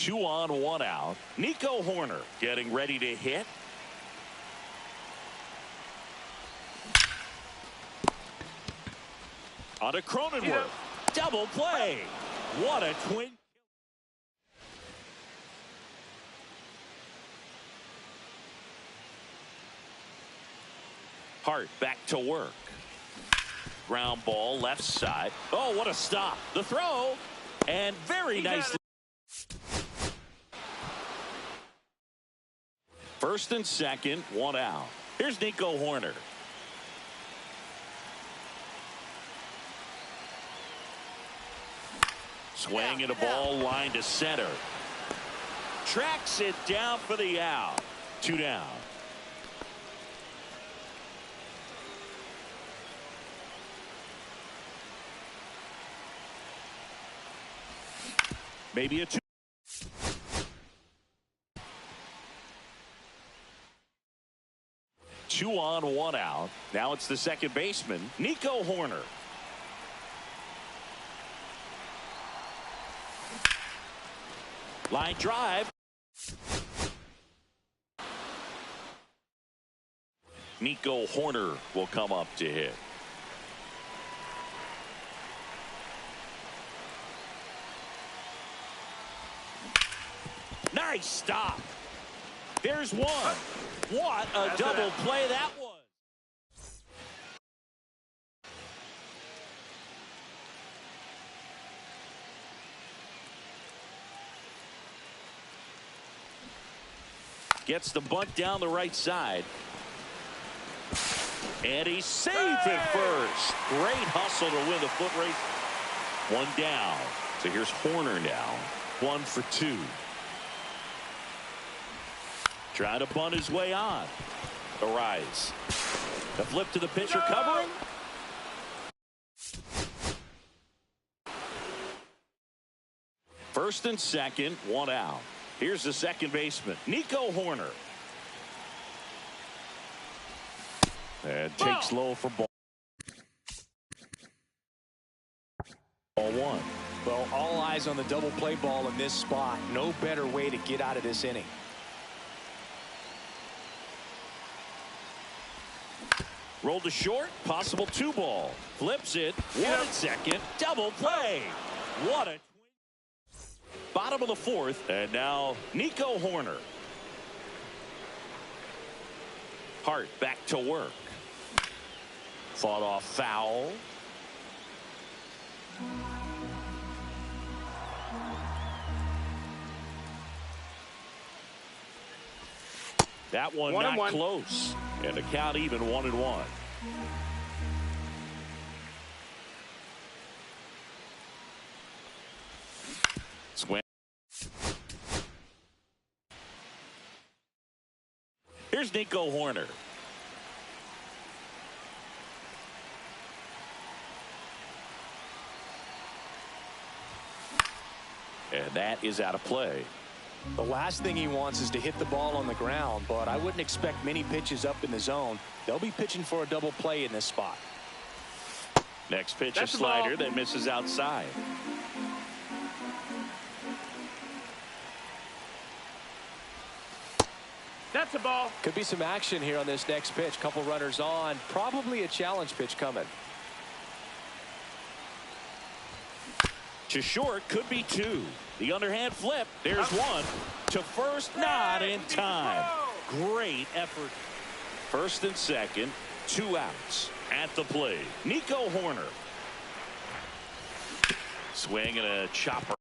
2 on, 1 out. Nico Hoerner getting ready to hit. On to Cronenworth. Double play. What a twin. Hart back to work. Ground ball left side. Oh, what a stop. The throw. And very nicely. First and second, 1 out. Here's Nico Hoerner. Swing and a ball line to center. Tracks it down for the out. 2 down. Maybe a 2. Two on, 1 out. Now it's the second baseman, Nico Hoerner. Line drive. Nico Hoerner will come up to hit. Nice stop. There's one. What a double play that was. Gets the bunt down the right side. And he's safe at first. Great hustle to win the foot race. 1 down. So here's Hoerner now. 1 for 2. Trying to bunt his way on. The rise. The flip to the pitcher covering. First and second, 1 out. Here's the second baseman, Nico Hoerner. And takes low for ball. Ball 1. Well, all eyes on the double play ball in this spot. No better way to get out of this inning. Rolled to short, possible 2 ball. Flips it, 1 at second, double play. What a twin. Bottom of the 4th, and now Nico Hoerner. Hart back to work. Fought off foul. That one not close. And the count even 1-1. Swing. Here's Nico Hoerner. And that is out of play. The last thing he wants is to hit the ball on the ground, but I wouldn't expect many pitches up in the zone. They'll be pitching for a double play in this spot. Next pitch, a slider that misses outside. That's a ball. Could be some action here on this next pitch. Couple runners on. Probably a challenge pitch coming. To short, could be 2. The underhand flip. There's 1. To first, not in time. Great effort. First and second, 2 outs. At the plate, Nico Hoerner. Swing and a chopper.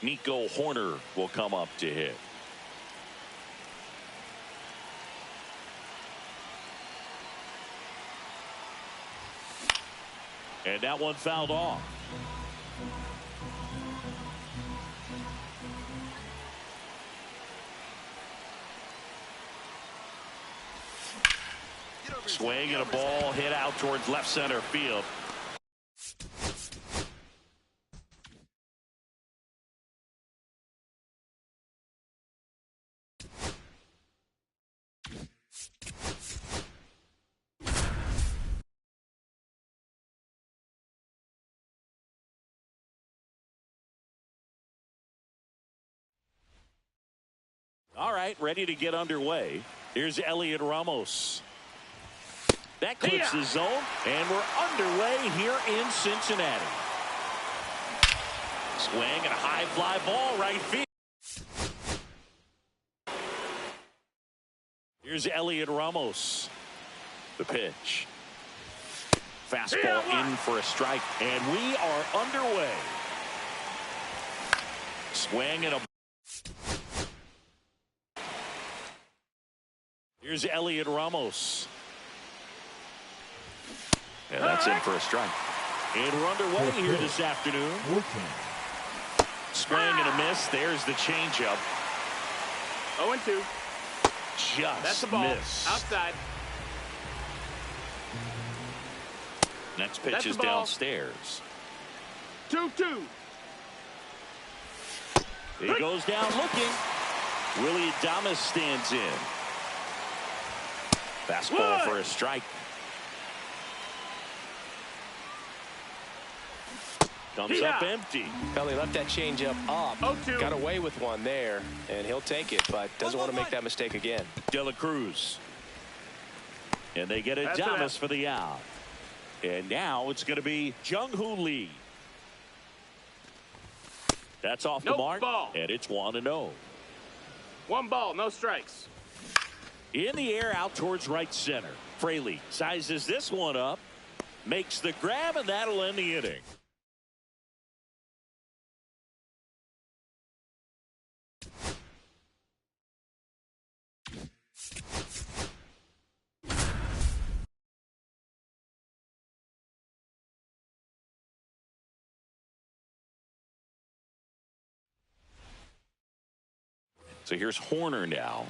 Nico Hoerner will come up to hit. And that one fouled off. Swing and a ball hit out towards left center field. All right, ready to get underway. Here's Elliot Ramos. That clips the zone, and we're underway here in Cincinnati. Swing and a high fly ball right field. Here's Elliot Ramos. The pitch. Fastball in for a strike, and we are underway. Swing and a... Here's Elliot Ramos. And that's in for a strike. And we're underway here this afternoon. Swing and a miss. There's the changeup. 0-2. Just That's the ball. missed. Outside. Next pitch That's is the ball. downstairs. 2-2. He goes down looking. Willie Adames stands in. Fastball for a strike. Comes up empty. Kelly left that changeup up. 0-2. Got away with one there, and he'll take it, but doesn't want to make that mistake again. De La Cruz. And they get Adames for the out. And now it's going to be Jung-Hoo Lee. That's off the mark. Ball. And it's 1-0. 1 ball, no strikes. In the air out towards right center. Fraley sizes this one up. Makes the grab, and that'll end the inning. So here's Horner now.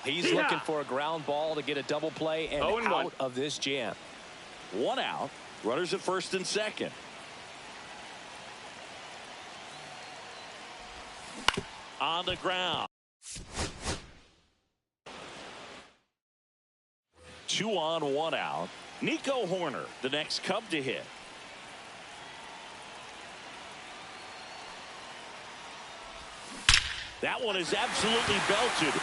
He's looking for a ground ball to get a double play and out of this jam. 1 out. Runners at first and second. On the ground. 2 on, 1 out. Nico Horner, the next Cub to hit. That one is absolutely belted.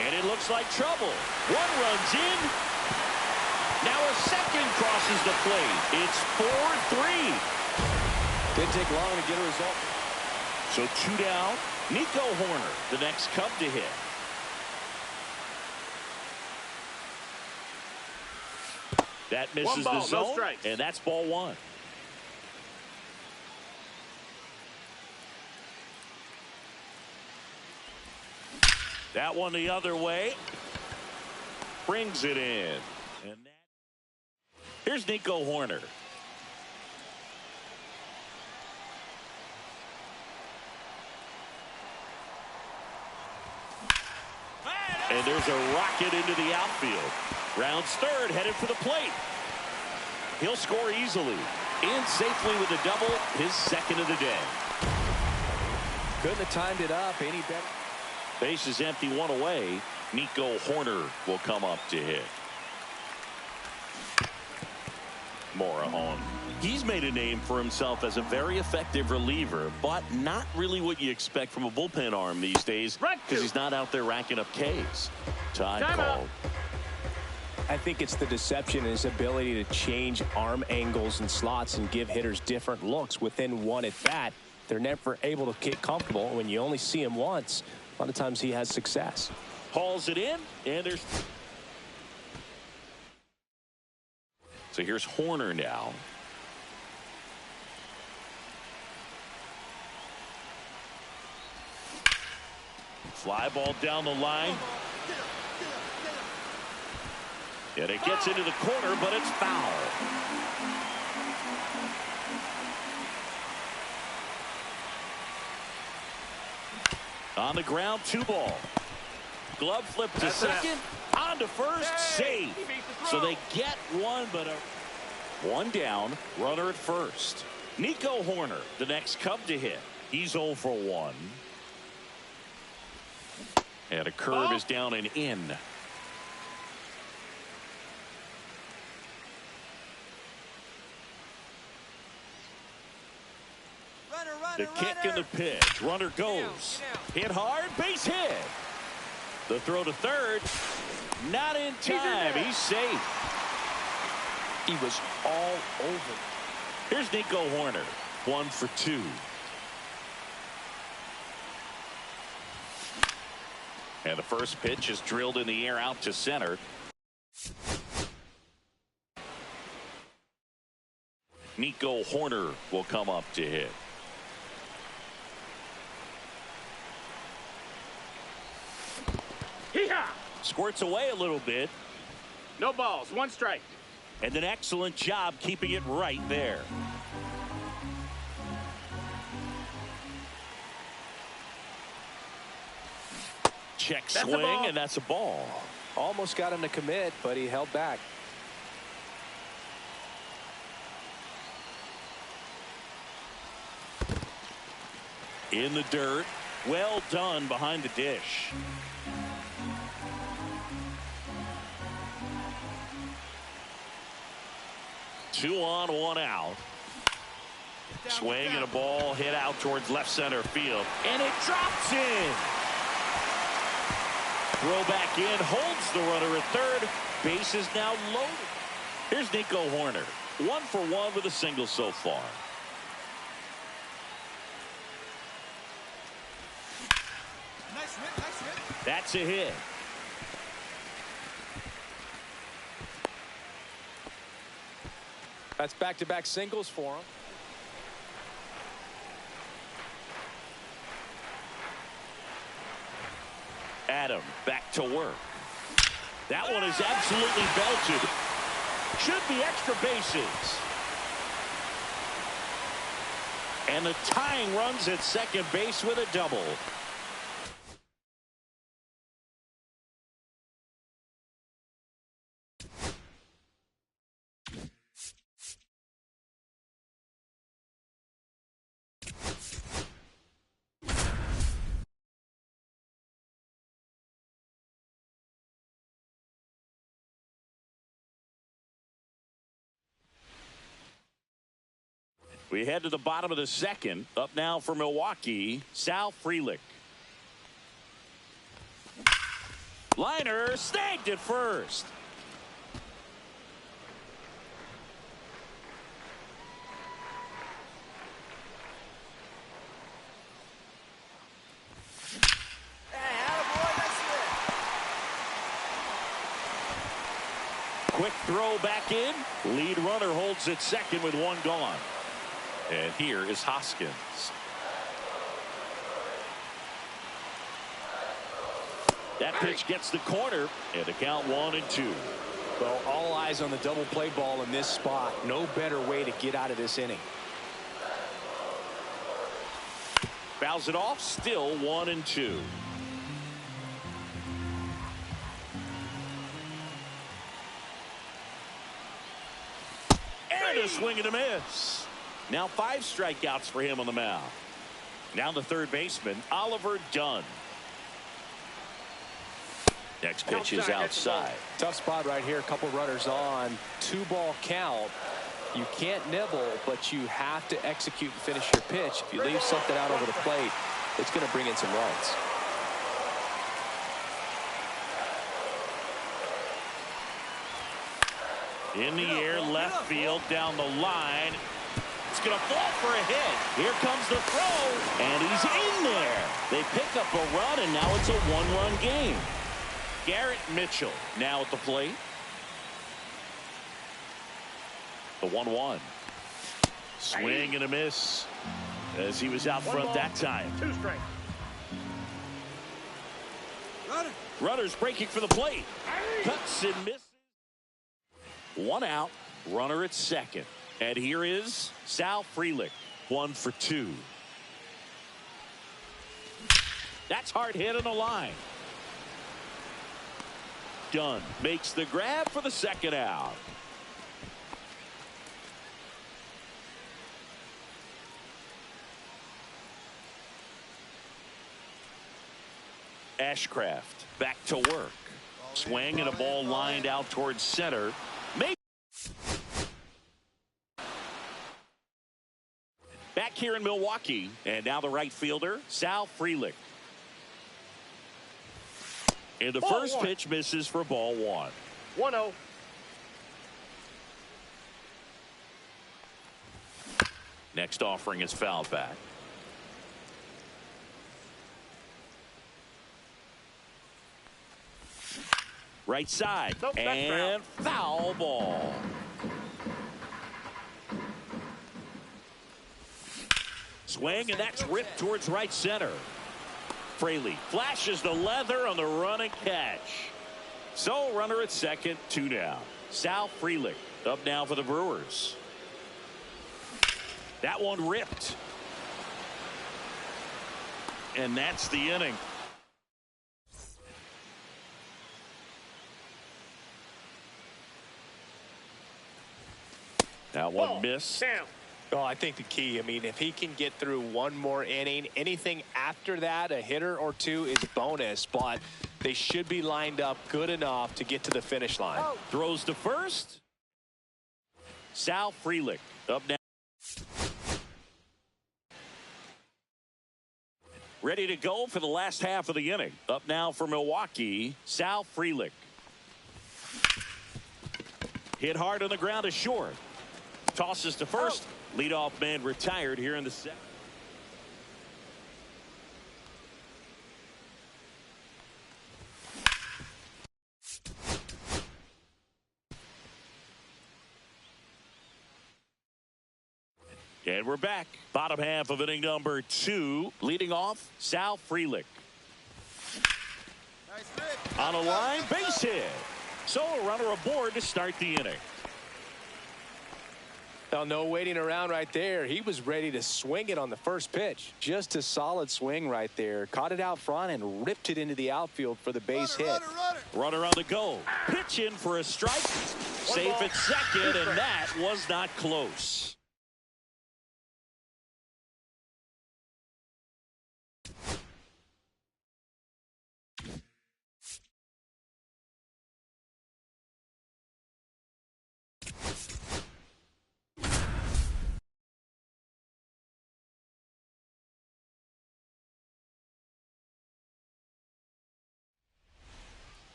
And it looks like trouble. 1 runs in. Now a second crosses the plate. It's 4-3. Didn't take long to get a result. So 2 down. Nico Horner, the next Cub to hit. That misses ball, the zone, no strikes. and that's ball 1. That one the other way. Brings it in. And here's Nico Horner. And there's a rocket into the outfield. Rounds third, headed for the plate. He'll score easily. In safely with a double, his second of the day. Couldn't have timed it up any better. Base is empty, 1 away. Nico Horner will come up to hit. Morejon. He's made a name for himself as a very effective reliever, but not really what you expect from a bullpen arm these days because he's not out there racking up Ks. Time called. I think it's the deception and his ability to change arm angles and slots and give hitters different looks within 1 at bat. They're never able to get comfortable. When you only see him once, a lot of times he has success. Hauls it in, and there's... So here's Horner now. Fly ball down the line. And it gets into the corner, but it's foul. On the ground, 2 ball. Glove flip to second. On to first. Save. So they get 1, but 1 down. Runner at first. Nico Horner, the next Cub to hit. He's 0 for 1. And a curve is down and in. The kick and the pitch. Runner goes. Hit hard. Base hit. The throw to third. Not in time. He's safe. He was all over. Here's Nico Horner. 1 for 2. And the first pitch is drilled in the air out to center. Nico Horner will come up to hit. Hee-haw! Squirts away a little bit. No balls, 1 strike. And an excellent job keeping it right there. Check swing, and that's a ball. Almost got him to commit, but he held back. In the dirt. Well done behind the dish. Two on, 1 out. Swing and a ball hit out towards left center field. And it drops in. Throw back in, holds the runner at third. Base is now loaded. Here's Nico Horner. 1 for 1 with a single so far. Nice hit. That's a hit. That's back-to-back singles for him. Adam back to work. That one is absolutely belted. Should be extra bases. And the tying runs at second base with a double. We head to the bottom of the second. Up now for Milwaukee, Sal Frelick. Liner snagged at first. Quick throw back in. Lead runner holds at second with 1 gone. And here is Hoskins. That pitch gets the corner, and the count 1-2. Well, all eyes on the double play ball in this spot. No better way to get out of this inning. Fouls it off, still 1-2. And a swing and a miss. Now 5 strikeouts for him on the mound. Now the third baseman, Oliver Dunn. Next pitch is outside. Tough spot right here. A couple runners on. 2-ball count. You can't nibble, but you have to execute and finish your pitch. If you leave something out over the plate, it's going to bring in some runs. In the air, left field, down the line. It's going to fall for a hit. Here comes the throw, and he's in there. They pick up a run, and now it's a 1-run game. Garrett Mitchell now at the plate. The 1-1. Swing and a miss as he was out front that time. 2 strikes. Runners breaking for the plate. Cuts and misses. 1 out. Runner at second. And here is Sal Frelick. 1 for 2. That's hard hit on the line. Dunn makes the grab for the second out. Ashcraft back to work. Swing and a ball lined out towards center. Back here. here in Milwaukee. And now the right fielder, Sal Frelick. And the first pitch misses for ball 1. 1-0. Next offering is fouled back. Right side. Nope, and foul ball. Swing, and that's ripped towards right center. Fraley flashes the leather on the run and catch. So runner at second, 2 down. Sal Frelick up now for the Brewers. That one ripped. And that's the inning. That one missed. Down. Oh, I think the key, I mean, if he can get through one more inning, anything after that, a hitter or two is bonus, but they should be lined up good enough to get to the finish line. Throws to first. Sal Frelick up now. Ready to go for the last half of the inning. Up now for Milwaukee, Sal Frelick. Hit hard on the ground to short. Tosses to first. Leadoff man retired here in the second. And we're back. Bottom half of inning number 2. Leading off, Sal Frelick. On a line, base hit. So a runner aboard to start the inning. Now, no waiting around right there. He was ready to swing it on the first pitch. Just a solid swing right there. Caught it out front and ripped it into the outfield for the base hit. Runner on the go. Pitch in for a strike. Safe at second, and that was not close.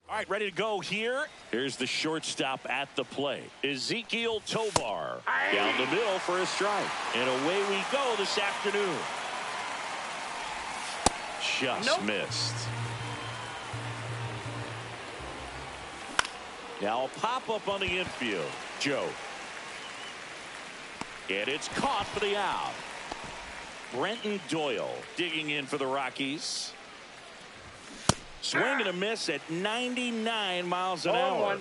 All right, ready to go here. Here's the shortstop at the plate. Ezekiel Tovar down the middle for a strike. And away we go this afternoon. Just missed. Now a pop-up on the infield. Joe. And it's caught for the out. Brenton Doyle digging in for the Rockies. Swing and a miss at 99 miles an hour.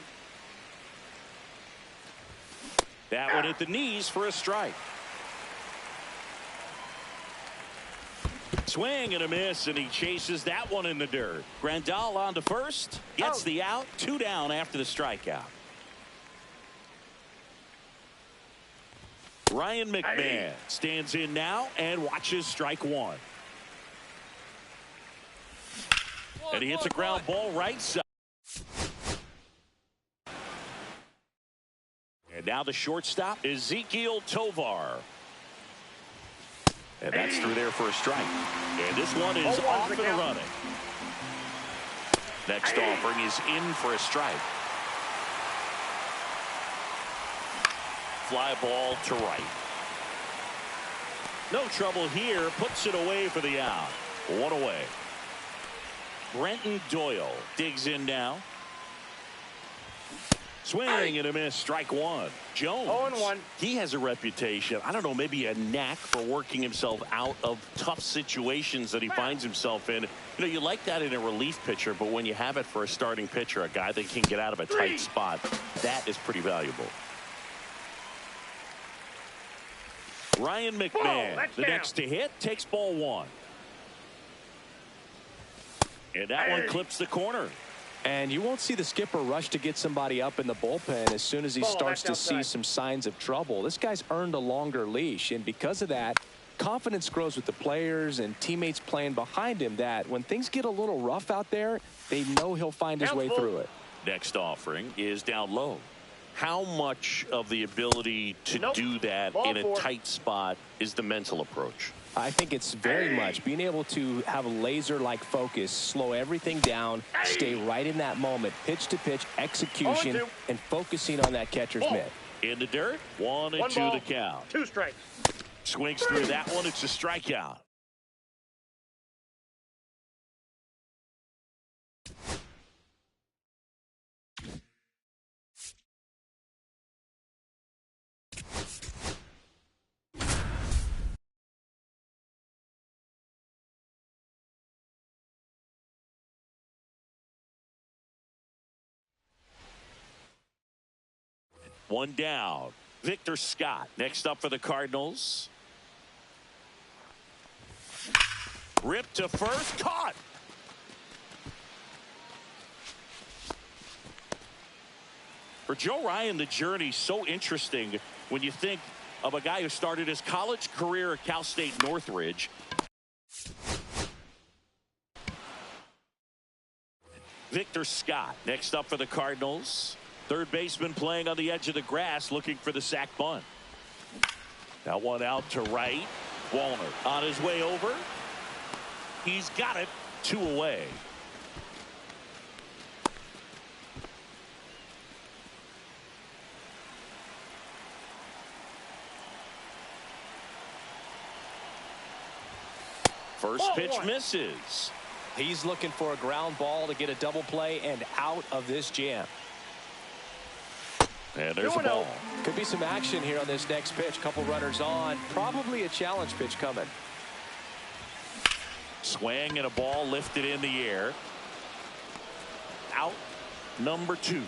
That one hit the knees for a strike. Swing and a miss, and he chases that one in the dirt. Grandal on to first. Gets the out. 2 down after the strikeout. Ryan McMahon stands in now and watches strike 1. And he hits a ground ball right side. And now the shortstop, Ezekiel Tovar. And that's through there for a strike. And this one is off and running. Next offering is in for a strike. Fly ball to right. No trouble here. Puts it away for the out. 1 away. Brenton Doyle digs in now. Swing and a miss. Strike 1. Jones. 0-1. He has a reputation. I don't know, maybe a knack for working himself out of tough situations that he finds himself in. You know, you like that in a relief pitcher, but when you have it for a starting pitcher, a guy that can get out of a tight spot, that is pretty valuable. Ryan McMahon, the next to hit, takes ball 1. And that one clips the corner. And you won't see the skipper rush to get somebody up in the bullpen as soon as he starts to see some signs of trouble. This guy's earned a longer leash, and because of that, confidence grows with the players and teammates playing behind him, that when things get a little rough out there, they know he'll find his way through it. Next offering is down low. How much of the ability to do that in a tight spot is the mental approach? I think it's very much being able to have a laser-like focus, slow everything down, stay right in that moment, pitch-to-pitch execution, and focusing on that catcher's mitt. In the dirt, 1-2 to count. 2 strikes. Swings through that one. It's a strikeout. One down. Victor Scott next up for the Cardinals. Ripped to first, caught. For Joe Ryan, the journey's so interesting when you think of a guy who started his college career at Cal State Northridge. Victor Scott next up for the Cardinals. Third baseman playing on the edge of the grass, looking for the sac bunt. That one out to right. Wallner on his way over. He's got it. 2 away. First pitch misses. He's looking for a ground ball to get a double play and out of this jam. And there's a ball. Could be some action here on this next pitch. Couple runners on. Probably a challenge pitch coming. Swing and a ball lifted in the air. Out number 2.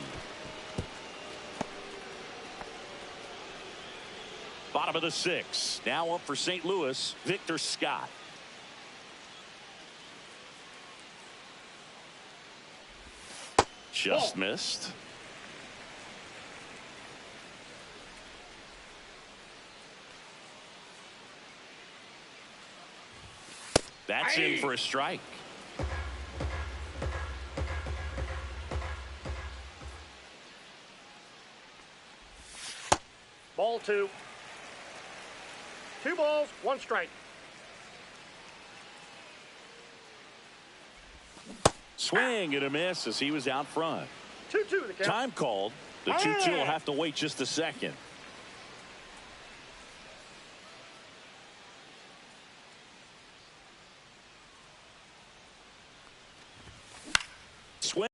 Bottom of the 6th. Now up for St. Louis, Victor Scott. Just missed. That's in for a strike. Ball 2. 2 balls, 1 strike. Swing and a miss as he was out front. 2-2 the count. Time called. The 2-2 will have to wait just a second. Swing.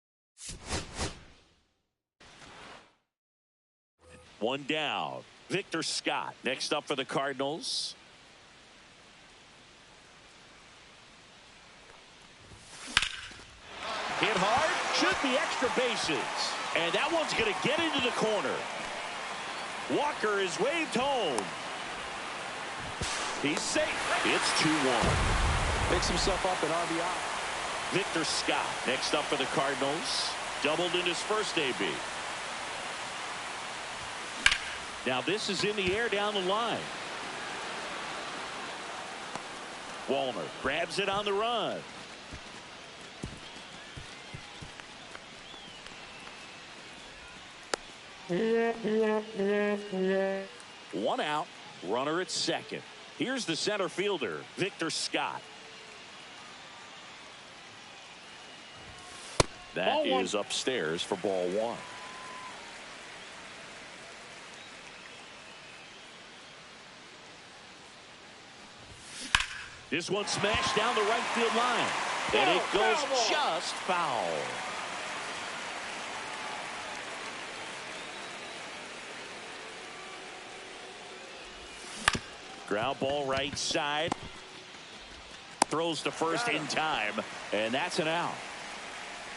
One down. Victor Scott next up for the Cardinals. Hit hard, should be extra bases. And that one's going to get into the corner. Walker is waved home. He's safe. It's 2-1. Picks himself up an RBI. Victor Scott next up for the Cardinals. Doubled in his first AB. Now this is in the air down the line. Wallner grabs it on the run. One out, runner at second. Here's the center fielder, Victor Scott. That is upstairs for ball 1. This one smashed down the right field line. And it goes just foul. Ground ball right side. Throws to first in time. And that's an out.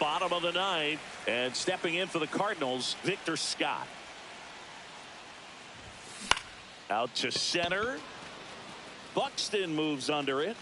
Bottom of the 9th. And stepping in for the Cardinals, Victor Scott. Out to center. Buxton moves under it.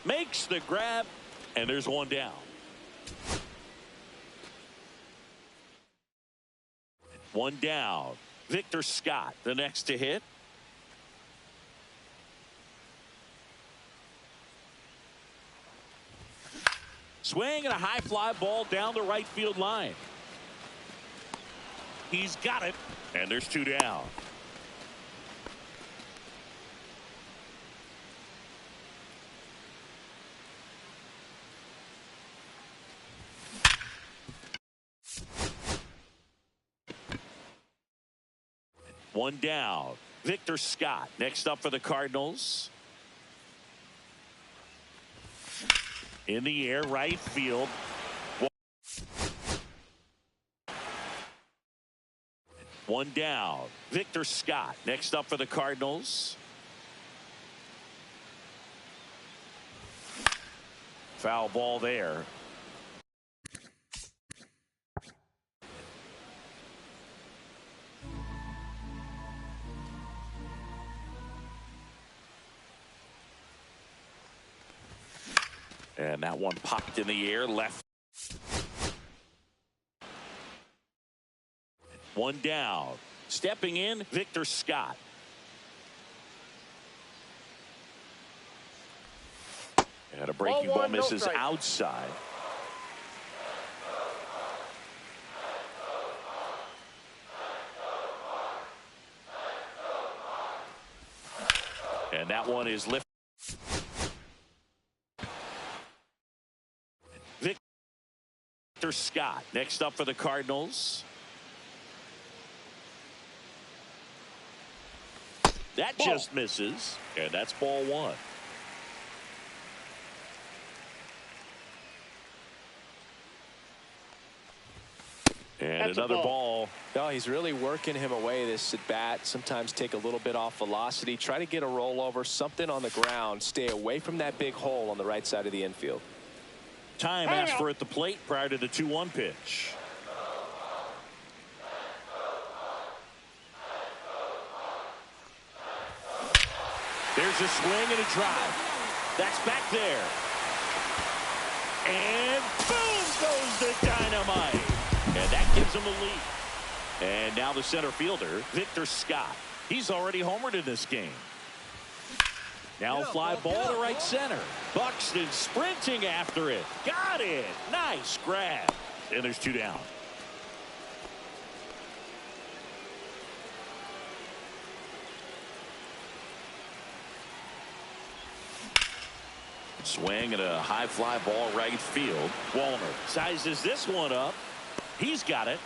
makes the grab, and there's one down. One down. Victor Scott, the next to hit. Swing and a high fly ball down the right field line. He's got it, and there's two down. One down. Victor Scott next up for the Cardinals. In the air, right field. One down. Victor Scott next up for the Cardinals. Foul ball there. And that one popped in the air left. One down. Stepping in, Victor Scott. And a breaking ball misses outside. And that one is lifted. Victor Scott next up for the Cardinals. That just misses, and that's ball one. And that's another ball. No, he's really working him away this at bat. Sometimes take a little bit off velocity. Try to get a rollover, something on the ground. Stay away from that big hole on the right side of the infield. Time asked for at the plate prior to the 2-1 pitch. There's a swing and a drive. That's back there. And boom goes the dynamite. And that gives him a lead. And now the center fielder, Victor Scott. He's already homered in this game. Now fly ball to right center. Buxton sprinting after it. Got it. Nice grab. And there's two down. Swing and a high fly ball right field. Walner sizes this one up. He's got it.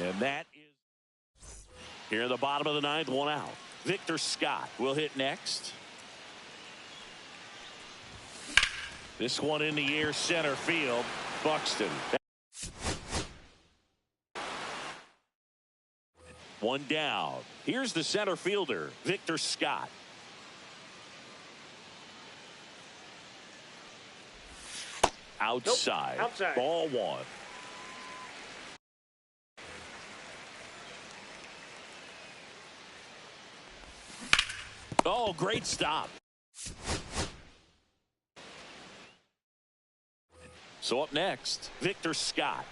And that is here in the bottom of the ninth, one out. Victor Scott will hit next. This one in the air, center field. Buxton. One down. Here's the center fielder, Victor Scott. Outside. Nope. Outside. Ball one. Oh, great stop. So up next, Victor Scott.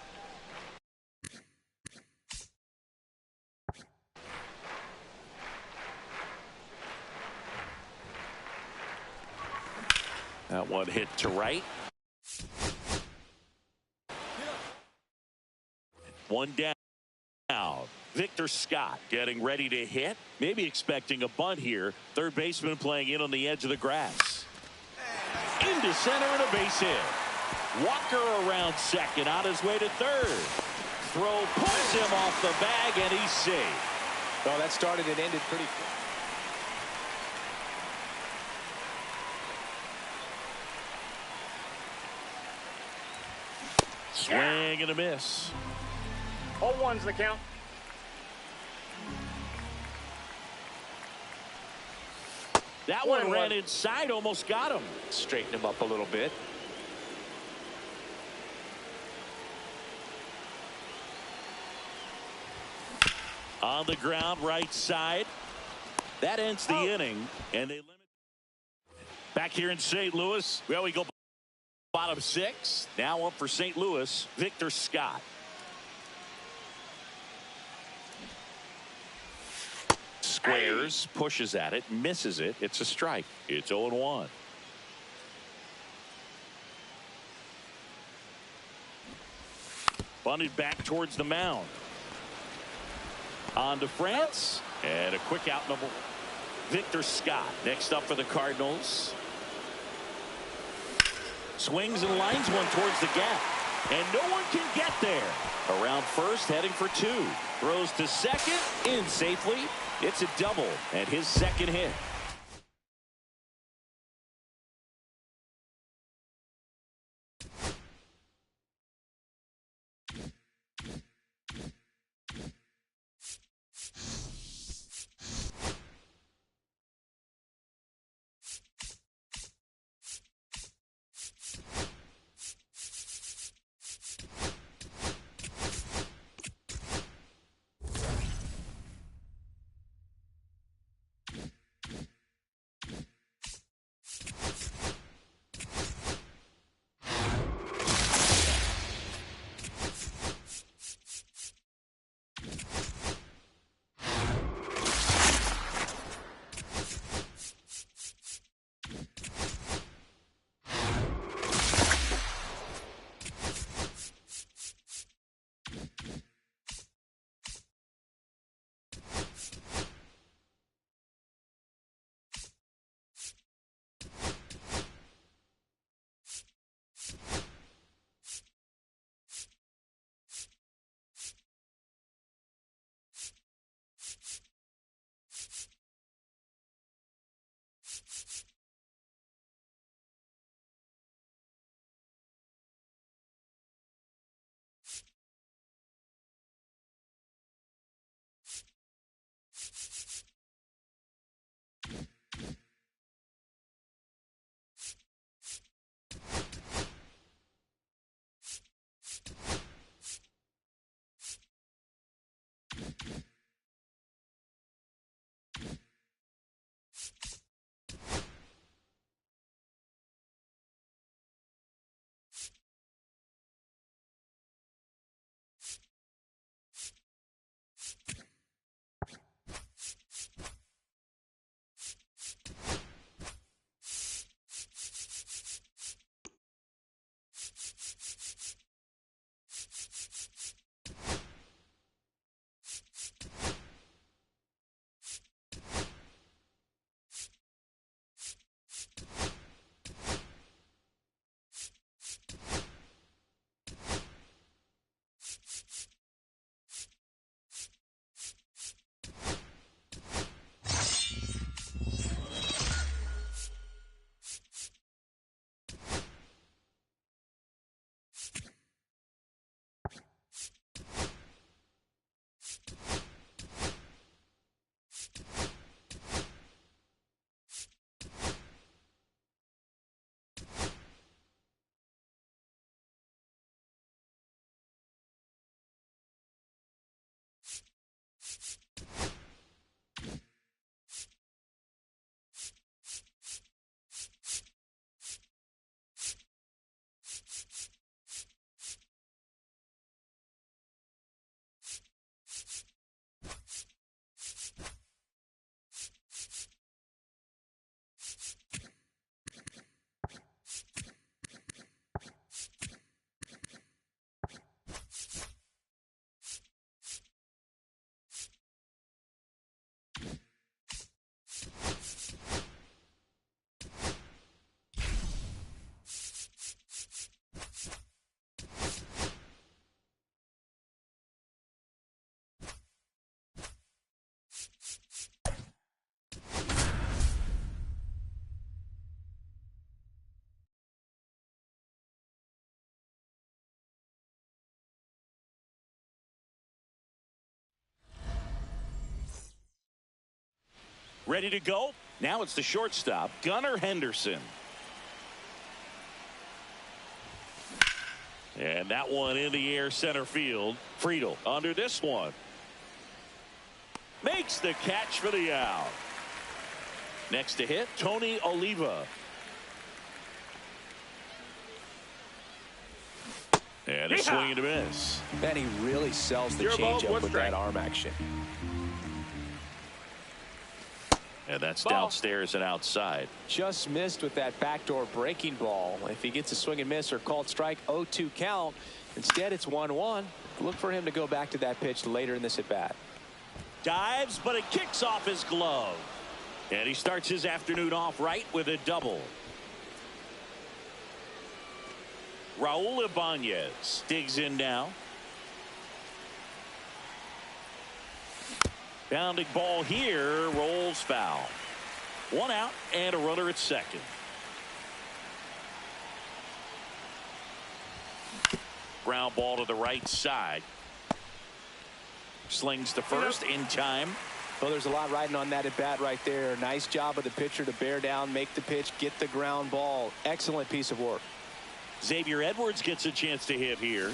That one hit to right. One down. Victor Scott getting ready to hit. Maybe expecting a bunt here. Third baseman playing in on the edge of the grass. Into center and a base hit. Walker around second on his way to third. Throw pulls him off the bag and he's safe. Oh, that started and ended pretty quick. Swing and a miss. 0-1's the count. That one ran inside, almost got him. Straighten him up a little bit. On the ground, right side. That ends the inning, and they limit. Back here in St. Louis, well, we go bottom 6. Now up for St. Louis, Victor Scott. Squares, pushes at it, misses it. It's a strike. It's 0-1. Bunted back towards the mound. On to France, and a quick out number. Victor Scott next up for the Cardinals. Swings and lines one towards the gap, and no one can get there. Around first, heading for 2. Throws to second, in safely. It's a double, and his second hit. Ready to go. Now it's the shortstop, Gunnar Henderson. And that one in the air center field. Friedel under this one. Makes the catch for the out. Next to hit, Tony Oliva. And a swing and a miss. Man, he really sells the changeup with that arm action. And that's downstairs and outside. Just missed with that backdoor breaking ball. If he gets a swing and miss or called strike, 0-2 count. Instead, it's 1-1. Look for him to go back to that pitch later in this at bat. Dives, but it kicks off his glove. And he starts his afternoon off right with a double. Raul Ibanez digs in now. Bounding ball here, rolls foul. 1 out and a runner at second. Ground ball to the right side. Slings to first in time. Well, there's a lot riding on that at bat right there. Nice job of the pitcher to bear down, make the pitch, get the ground ball. Excellent piece of work. Xavier Edwards gets a chance to hit here.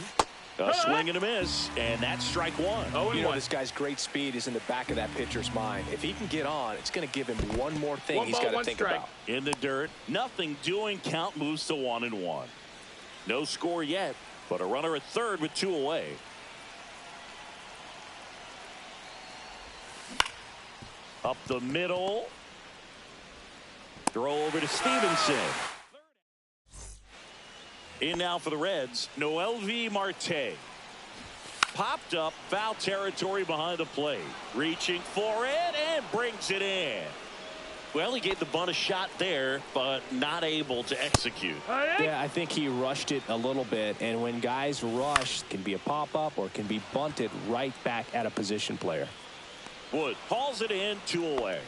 A swing and a miss, and that's strike one. You know, this guy's great speed is in the back of that pitcher's mind. If he can get on, it's going to give him one more thing he's got to think about. In the dirt, nothing doing. Count moves to 1-1. No score yet, but a runner at third with 2 away. Up the middle. Throw over to Stevenson. In now for the Reds, Noelvi Marte. Popped up, foul territory behind the plate. Reaching for it and brings it in. Well, he gave the bunt a shot there, but not able to execute. Yeah, I think he rushed it a little bit, and when guys rush, it can be a pop-up or can be bunted right back at a position player. Wood hauls it in, 2 away.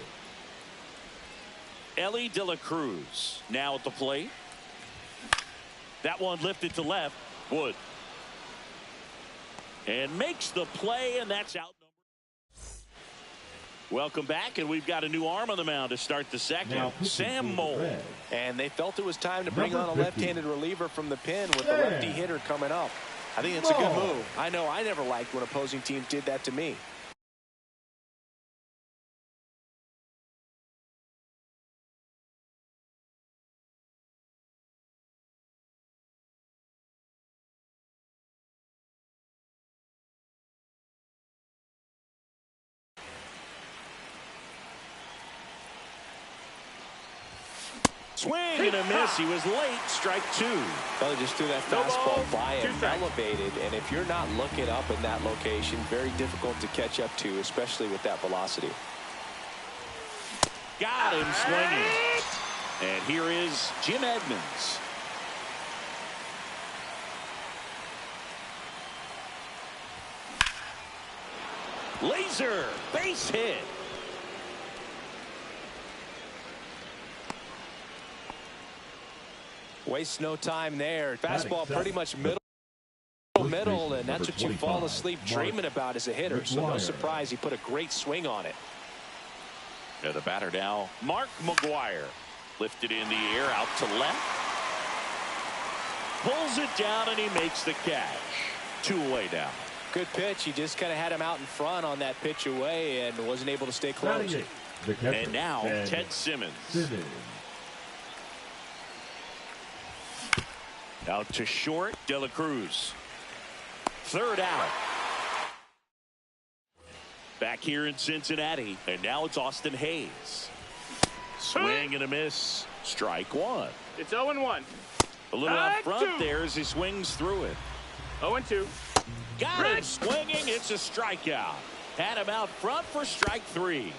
Ellie De La Cruz now at the plate. That one lifted to left. Wood. And makes the play, and that's out. Welcome back, and we've got a new arm on the mound to start the second. Sam Moll. And they felt it was time to bring on a left-handed reliever from the pen with the lefty hitter coming up. I think it's a good move. I know I never liked when opposing teams did that to me. Swing and a miss. He was late. Strike 2. Well, he just threw that fastball by him, elevated, and if you're not looking up in that location, very difficult to catch up to, especially with that velocity. Got him swinging. And here is Jim Edmonds. Laser base hit. Wastes no time there. Fastball pretty much middle, and that's what you fall asleep dreaming about as a hitter. So no surprise he put a great swing on it. Yeah, the batter now, Mark McGuire. Lifted in the air, out to left. Pulls it down, and he makes the catch. 2 away now. Good pitch. He just kind of had him out in front on that pitch away and wasn't able to stay close. And now Ted Simmons. Out to short, De La Cruz. 3rd out. Back here in Cincinnati, and now it's Austin Hayes. Swing and a miss. Strike 1. It's 0-1. A little out front there as he swings through it. 0-2. Got him swinging. It's a strikeout. Had him out front for strike 3.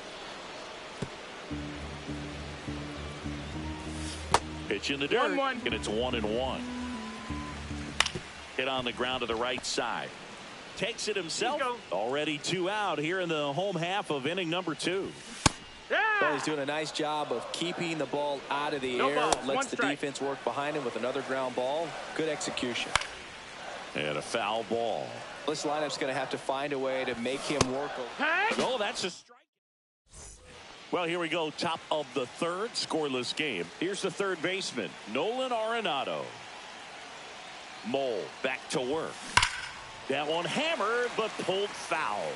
Pitch in the dirt, 1-1. and it's 1-1. Hit on the ground to the right side. Takes it himself. Already 2 out here in the home half of inning number 2. Well, he's doing a nice job of keeping the ball out of the air. Lets the defense work behind him with another ground ball. Good execution. And a foul ball. This lineup's going to have to find a way to make him work. Oh, that's a strike. Well, here we go. Top of the 3rd, scoreless game. Here's the 3rd baseman, Nolan Arenado. Moll back to work. That one hammered, but pulled foul.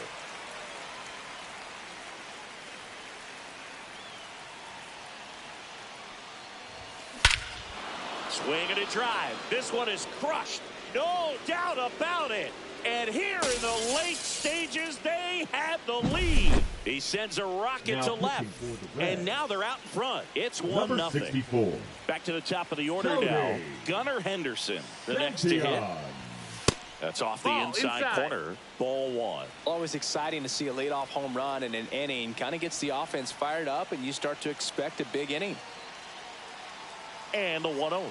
Swing and a drive. This one is crushed. No doubt about it. And here in the late stages, they have the lead. He sends a rocket to left. And now they're out in front. It's 1-0. 64. Back to the top of the order now. Gunnar Henderson, the next to hit. That's off the inside corner. Ball 1. Always exciting to see a leadoff home run in an inning. Kind of gets the offense fired up, and you start to expect a big inning. And the 1-0.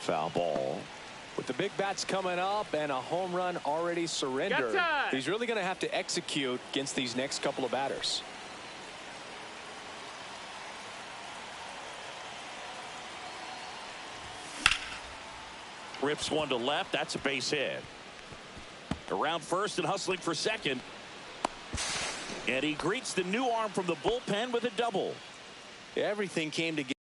Foul ball. With the big bats coming up and a home run already surrendered, he's really going to have to execute against these next couple of batters. Rips one to left. That's a base hit. Around first and hustling for second. And he greets the new arm from the bullpen with a double. Everything came together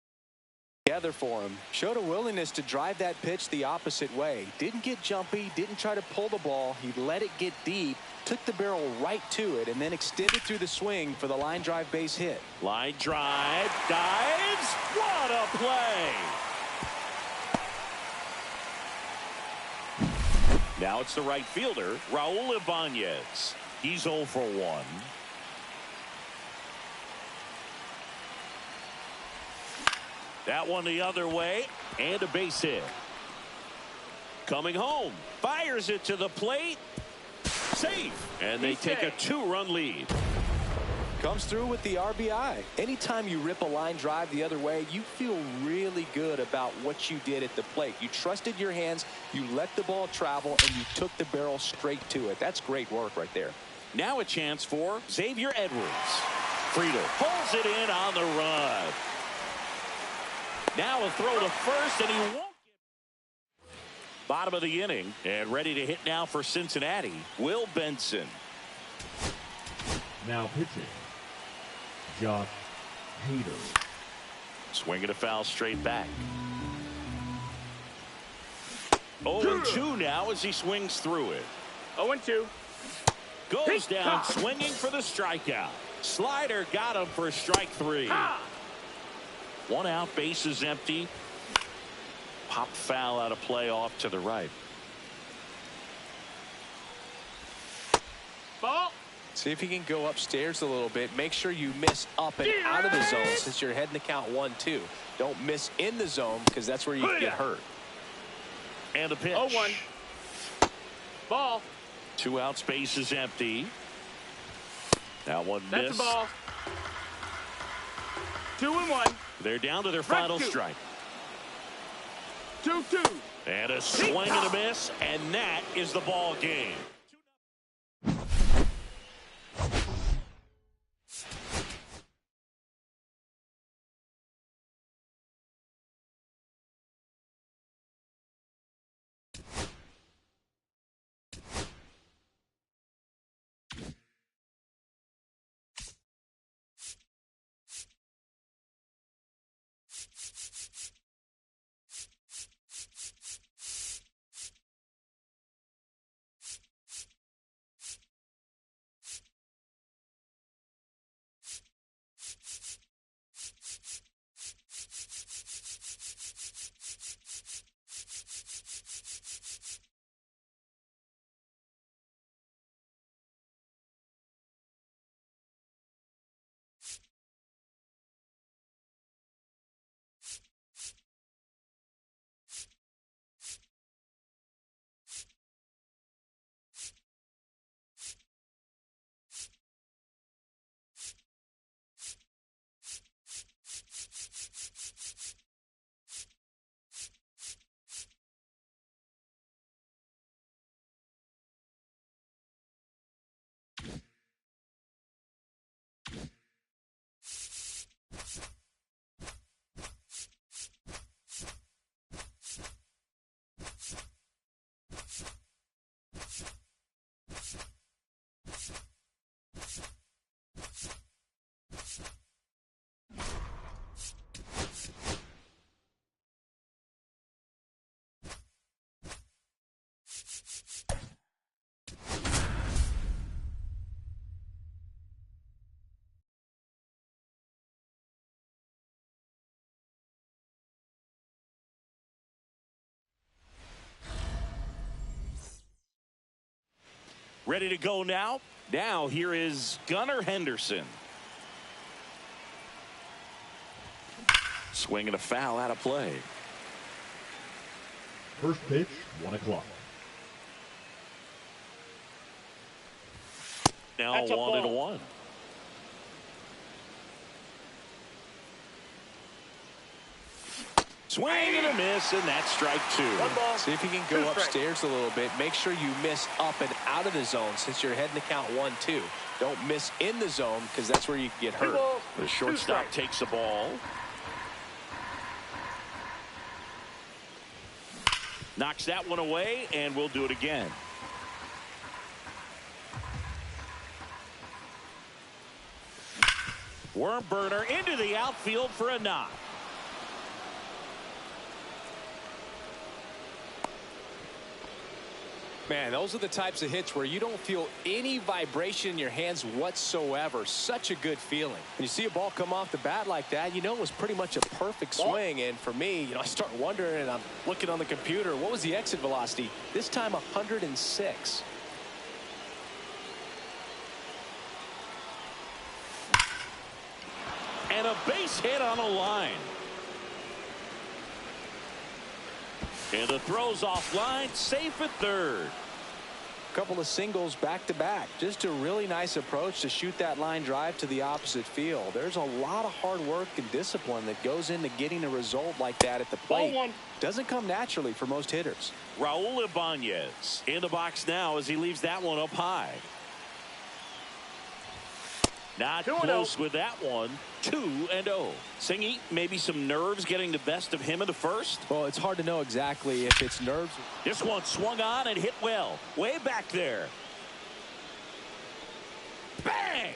for him. Showed a willingness to drive that pitch the opposite way. Didn't get jumpy, didn't try to pull the ball. He let it get deep, took the barrel right to it, and then extended through the swing for the line drive base hit. Line drive, dives. What a play! Now it's the right fielder, Raul Ibanez. He's 0 for 1. That one the other way, and a base hit. Coming home, fires it to the plate. Safe, and they take a 2-run lead. Comes through with the RBI. Anytime you rip a line drive the other way, you feel really good about what you did at the plate. You trusted your hands, you let the ball travel, and you took the barrel straight to it. That's great work right there. Now a chance for Xavier Edwards. Friedel pulls it in on the run. Now a throw to first, and he won't get. Bottom of the inning, and ready to hit now for Cincinnati, Will Benson. Now pitching, Josh Hader. Swinging a foul straight back. 0-2 now as he swings through it. 0-2. Goes down swinging for the strikeout. Slider got him for strike 3. One out, base is empty. Pop foul out of play off to the right. Ball. See if he can go upstairs a little bit. Make sure you miss up and out of the zone since you're heading to count 1-2. Don't miss in the zone because that's where you get hurt. And a pitch. 0-1. Ball. 2 outs, base is empty. That one missed. That's a ball. 2-1. They're down to their final strike. 2-2. And a swing and a miss, and that is the ball game. Ready to go now? Now here is Gunnar Henderson. Swinging a foul out of play. First pitch, 1 o'clock. Now That's a 1-1. ball. Swing and a miss, and that's strike 2. One ball. See if you can go upstairs a little bit. Make sure you miss up and out of the zone since you're heading to count 1-2. Don't miss in the zone because that's where you can get hurt. The shortstop takes the ball. Knocks that one away, and we'll do it again. Worm burner into the outfield for a knock. Man, those are the types of hits where you don't feel any vibration in your hands whatsoever. Such a good feeling. When you see a ball come off the bat like that, you know it was pretty much a perfect swing. And for me, I start wondering, and I'm looking on the computer, what was the exit velocity? This time 106. And a base hit on a line. And the throw's offline, safe at third. Couple of singles back to back. Just a really nice approach to shoot that line drive to the opposite field. There's a lot of hard work and discipline that goes into getting a result like that at the plate. Doesn't come naturally for most hitters. Raul Ibanez in the box now as he leaves that one up high. Not close with that one. 2-0. Singy, maybe some nerves getting the best of him in the first. Well, it's hard to know exactly if it's nerves. This one swung on and hit well. Way back there. Bang!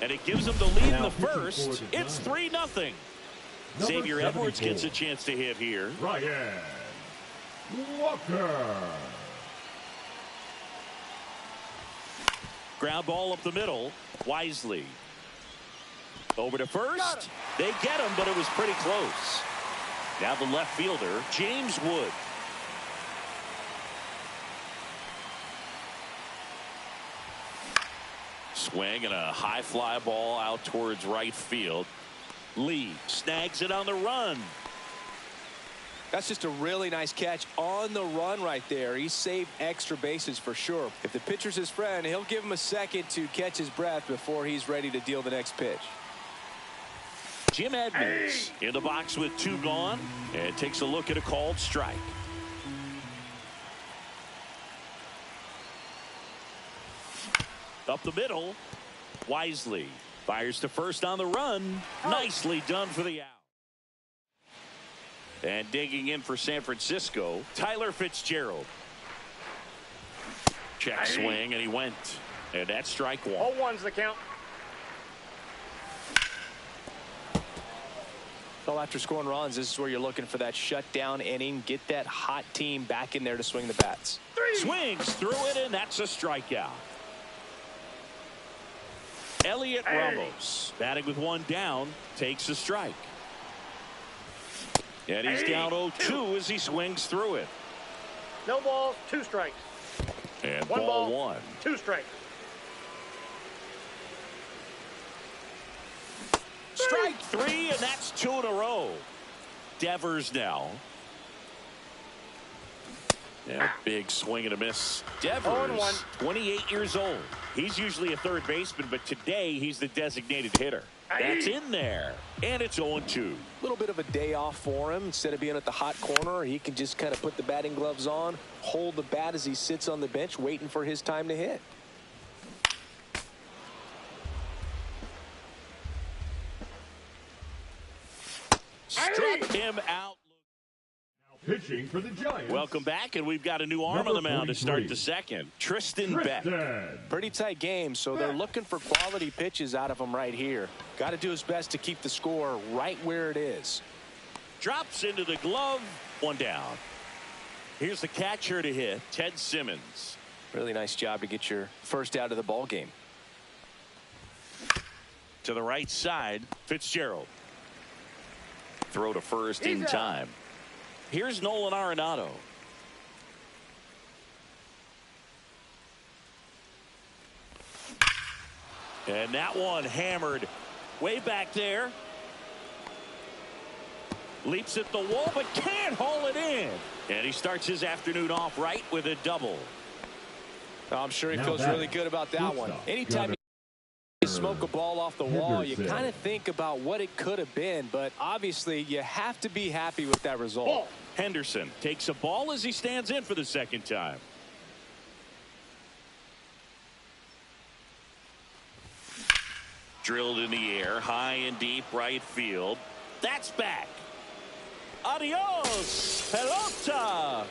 And it gives him the lead in the first. It's 3-0. Xavier Edwards gets a chance to hit here. Ryan Walker. Ground ball up the middle. Wisely. Over to first. They get him, but it was pretty close. Now the left fielder, James Wood. Swing and a high fly ball out towards right field. Lee snags it on the run. That's just a really nice catch on the run right there. He saved extra bases for sure. If the pitcher's his friend, he'll give him a second to catch his breath before he's ready to deal the next pitch. Jim Edmonds in the box with 2 gone and takes a look at a called strike. Up the middle. Wisely fires to first on the run. Nicely done for the out. And digging in for San Francisco, Tyler Fitzgerald. Check swing, and he went. And that's strike 1. 0-1's the count. Well, after scoring runs, this is where you're looking for that shutdown inning. Get that hot team back in there to swing the bats. Swings through it, and that's a strikeout. Elliot Ramos, batting with 1 down, takes a strike. And he's down 0-2 as he swings through it. No balls, 2 strikes. And One ball ball, 1. 2 strikes. Strike 3, and that's 2 in a row. Devers now. And a big swing and a miss. Devers, 28 years old. He's usually a third baseman, but today he's the designated hitter. That's in there. And it's 0-2. A little bit of a day off for him. Instead of being at the hot corner, he can just kind of put the batting gloves on, hold the bat as he sits on the bench, waiting for his time to hit. Struck him out. Pitching for the Giants. Welcome back, and we've got a new arm on the mound to start the second. Tristan Beck. Pretty tight game, so they're looking for quality pitches out of him right here. Got to do his best to keep the score right where it is. Drops into the glove. 1 down. Here's the catcher to hit, Ted Simmons. Really nice job to get your first out of the ball game. To the right side, Fitzgerald. Throw to first in out. time. Here's Nolan Arenado. And that one hammered way back there. Leaps at the wall, but can't haul it in. And he starts his afternoon off right with a double. I'm sure he feels really good about that one. Anytime you smoke a ball off the wall, you kind of think about what it could have been, but obviously you have to be happy with that result. Henderson takes a ball as he stands in for the second time. Drilled in the air, high and deep right field. That's back. Adios, pelota.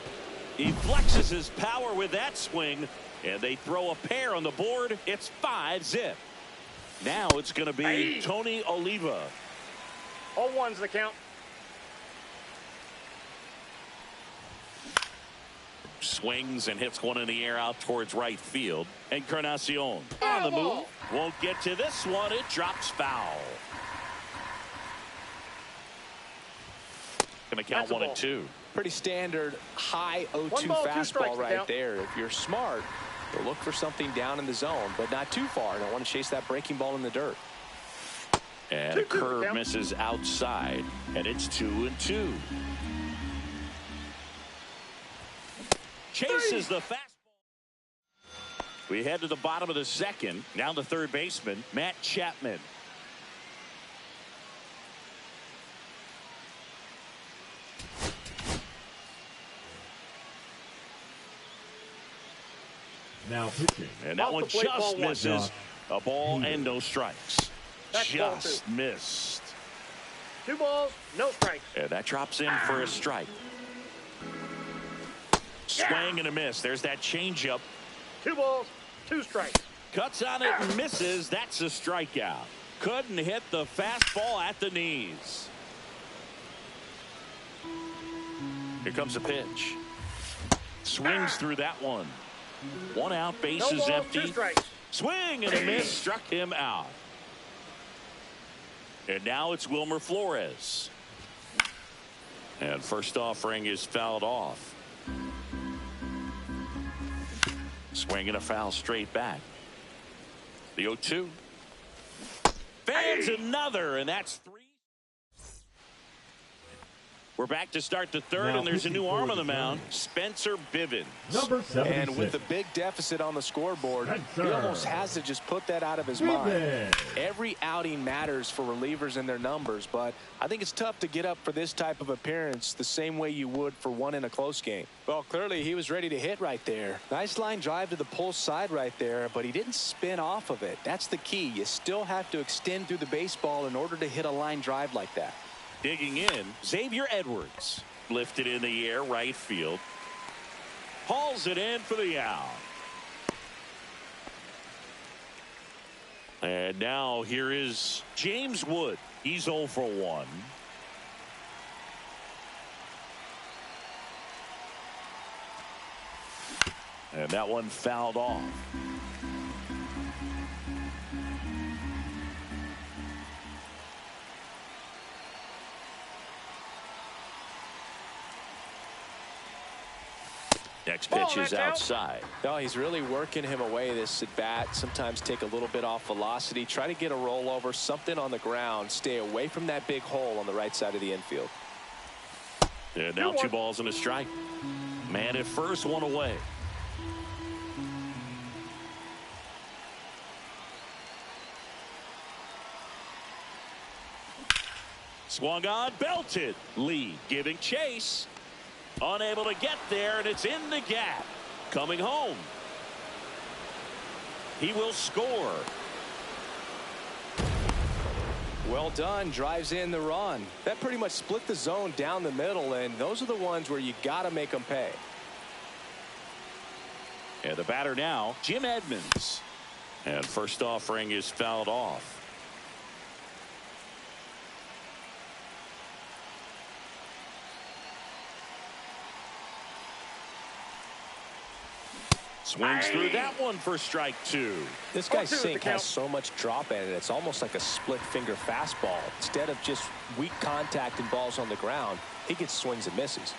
He flexes his power with that swing, and they throw a pair on the board. It's 5-zip. Now it's going to be Tony Oliva. 0-1's the count. Swings and hits one in the air out towards right field. Encarnacion on the move. Won't get to this one. It drops foul. Going to count 1-2. Pretty standard high 0-2 fastball right there. If you're smart, you'll look for something down in the zone, but not too far. Don't want to chase that breaking ball in the dirt. And a curve misses outside, and it's 2-2. Chases the fastball. We head to the bottom of the second. Now the third baseman, Matt Chapman. Now pitching. And that one just misses. A ball and no strikes. Just missed. 2 balls, no strikes. And that drops in for a strike. Swing and a miss. There's that changeup. 2 balls, 2 strikes. Cuts on it and misses. That's a strikeout. Couldn't hit the fastball at the knees. Here comes a pitch. Swings through that one. 1 out, bases empty. Swing and a miss, struck him out. And now it's Wilmer Flores. And first offering is fouled off. Swing and a foul straight back. The 0-2. Fans another, and that's 3. We're back to start the third, now and there's a new arm on the mound, Spencer Bivens. Number 76. And with the big deficit on the scoreboard, he almost has to just put that out of his mind. Every outing matters for relievers and their numbers, but I think it's tough to get up for this type of appearance the same way you would for one in a close game. Well, clearly he was ready to hit right there. Nice line drive to the pull side right there, but he didn't spin off of it. That's the key. You still have to extend through the baseball in order to hit a line drive like that. Digging in, Xavier Edwards. Lifted in the air, right field. Hauls it in for the out. And now here is James Wood. He's 0 for 1. And that one fouled off. Next pitch is outside. No, he's really working him away this at bat. Sometimes take a little bit off velocity. Try to get a rollover, something on the ground. Stay away from that big hole on the right side of the infield. And now 2 balls and a strike. Man at first, 1 away. Swung on, belted. Lee giving chase. Unable to get there, and it's in the gap. Coming home. He will score. Well done. Drives in the run. That pretty much split the zone down the middle, and those are the ones where you got to make them pay. And the batter now, Jim Edmonds. And first offering is fouled off. Swings through that one for strike 2. This guy's sink has so much drop in it. It's almost like a split finger fastball. Instead of just weak contact and balls on the ground, he gets swings and misses.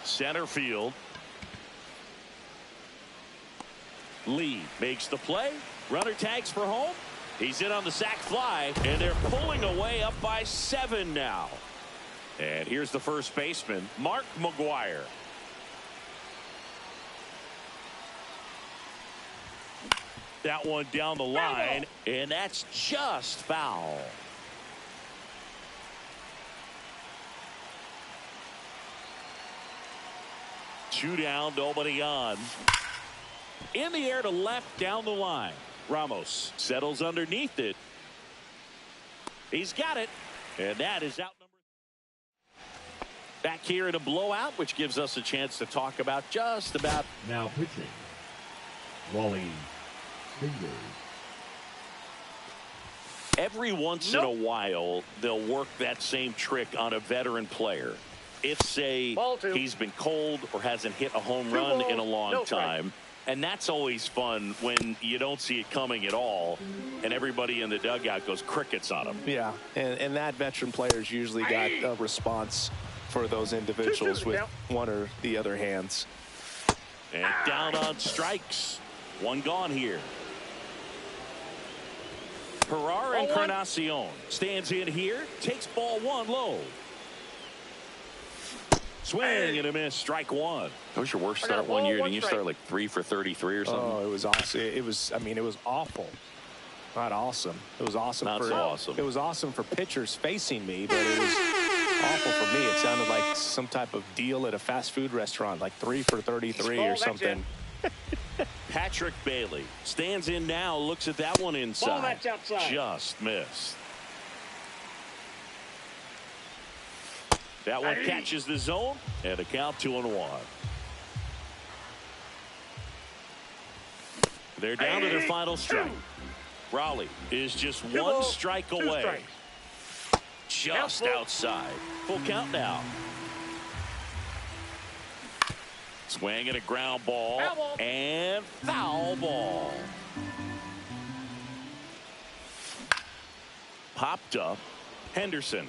Center field. Lee makes the play. Runner tags for home. He's in on the sac fly, and they're pulling away up by 7 now. And here's the first baseman, Mark McGwire. That one down the line, and that's just foul. Two down, nobody on. In the air to left, down the line. Ramos settles underneath it. He's got it, and that is out. Back here in a blowout, which gives us a chance to talk about just about. Now pitching. Wally Fingers. Every once in a while, they'll work that same trick on a veteran player. If, say, he's been cold or hasn't hit a home run in a long time. And that's always fun when you don't see it coming at all, and everybody in the dugout goes crickets on him. Yeah, and that veteran player's usually got a response for those individuals with one or the other hands. And down on strikes. One gone here. Herrera Encarnacion stands in here, takes ball 1 low. Swing and a miss, strike 1. That was your worst start one year. Didn't you start like 3 for 33 or something? Oh, it was awesome. It was, I mean, it was awful. Not awesome. It was awesome. Not so awesome. It was awesome for pitchers facing me, but it was awful for me. It sounded like some type of deal at a fast food restaurant, like 3 for 33 or something. Patrick Bailey stands in now, looks at that one inside. That's outside. Just missed. That one catches the zone, and a count 2-1. They're down to their final strike. Raleigh is just 1 strike away. Just outside. Full count now. Swing and a ground ball. And foul ball. Popped up. Henderson.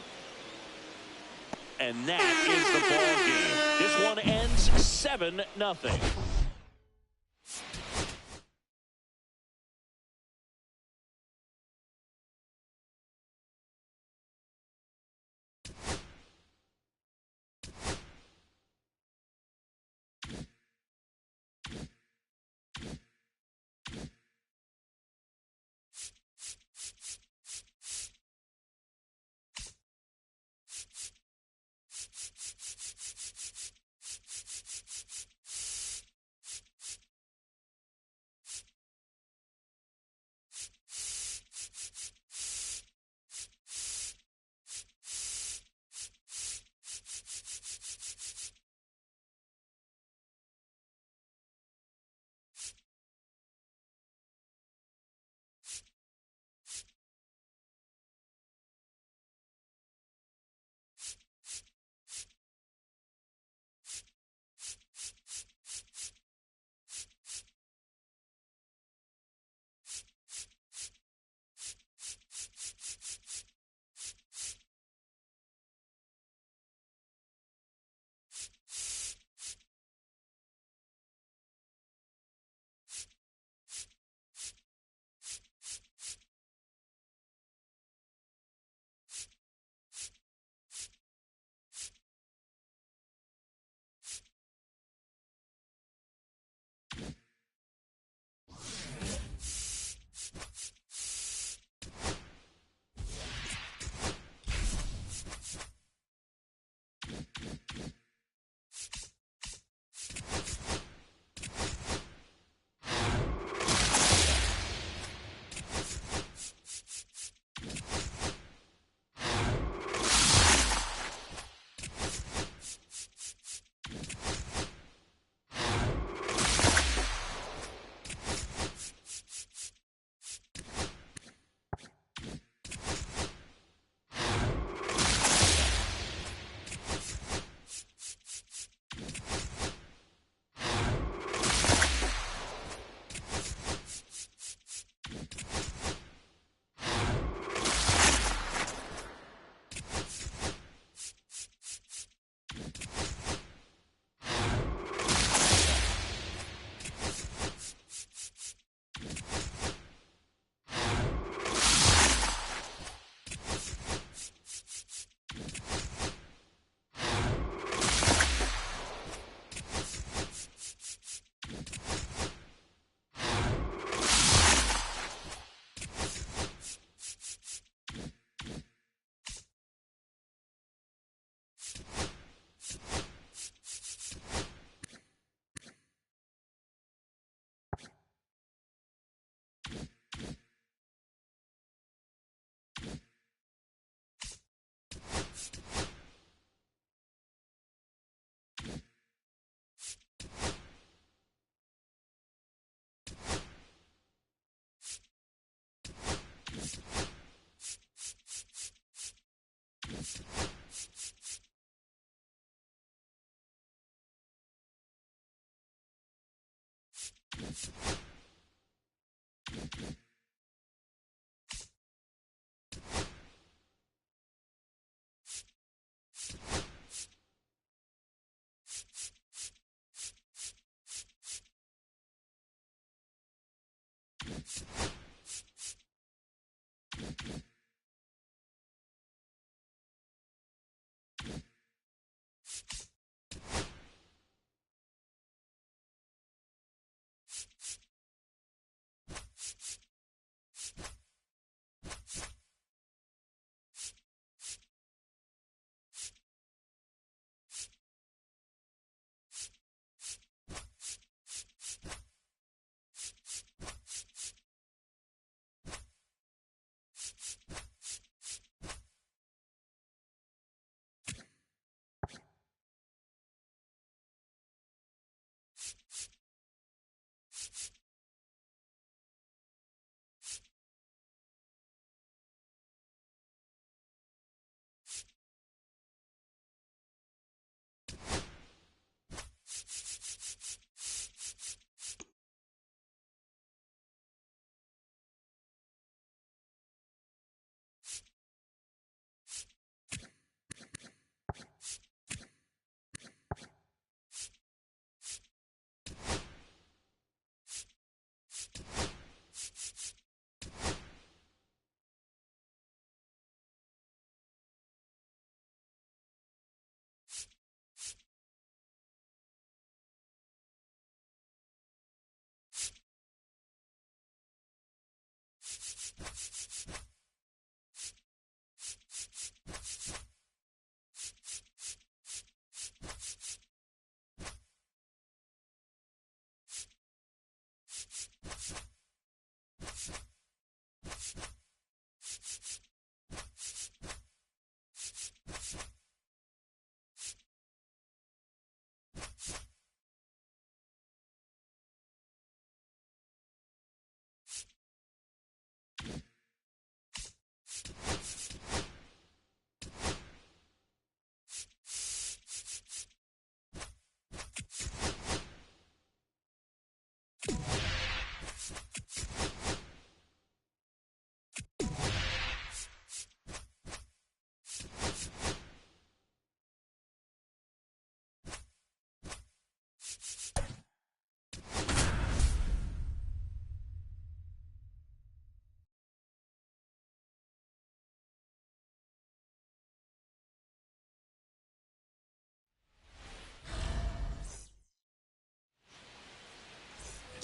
And that is the ball game. This one ends 7-0.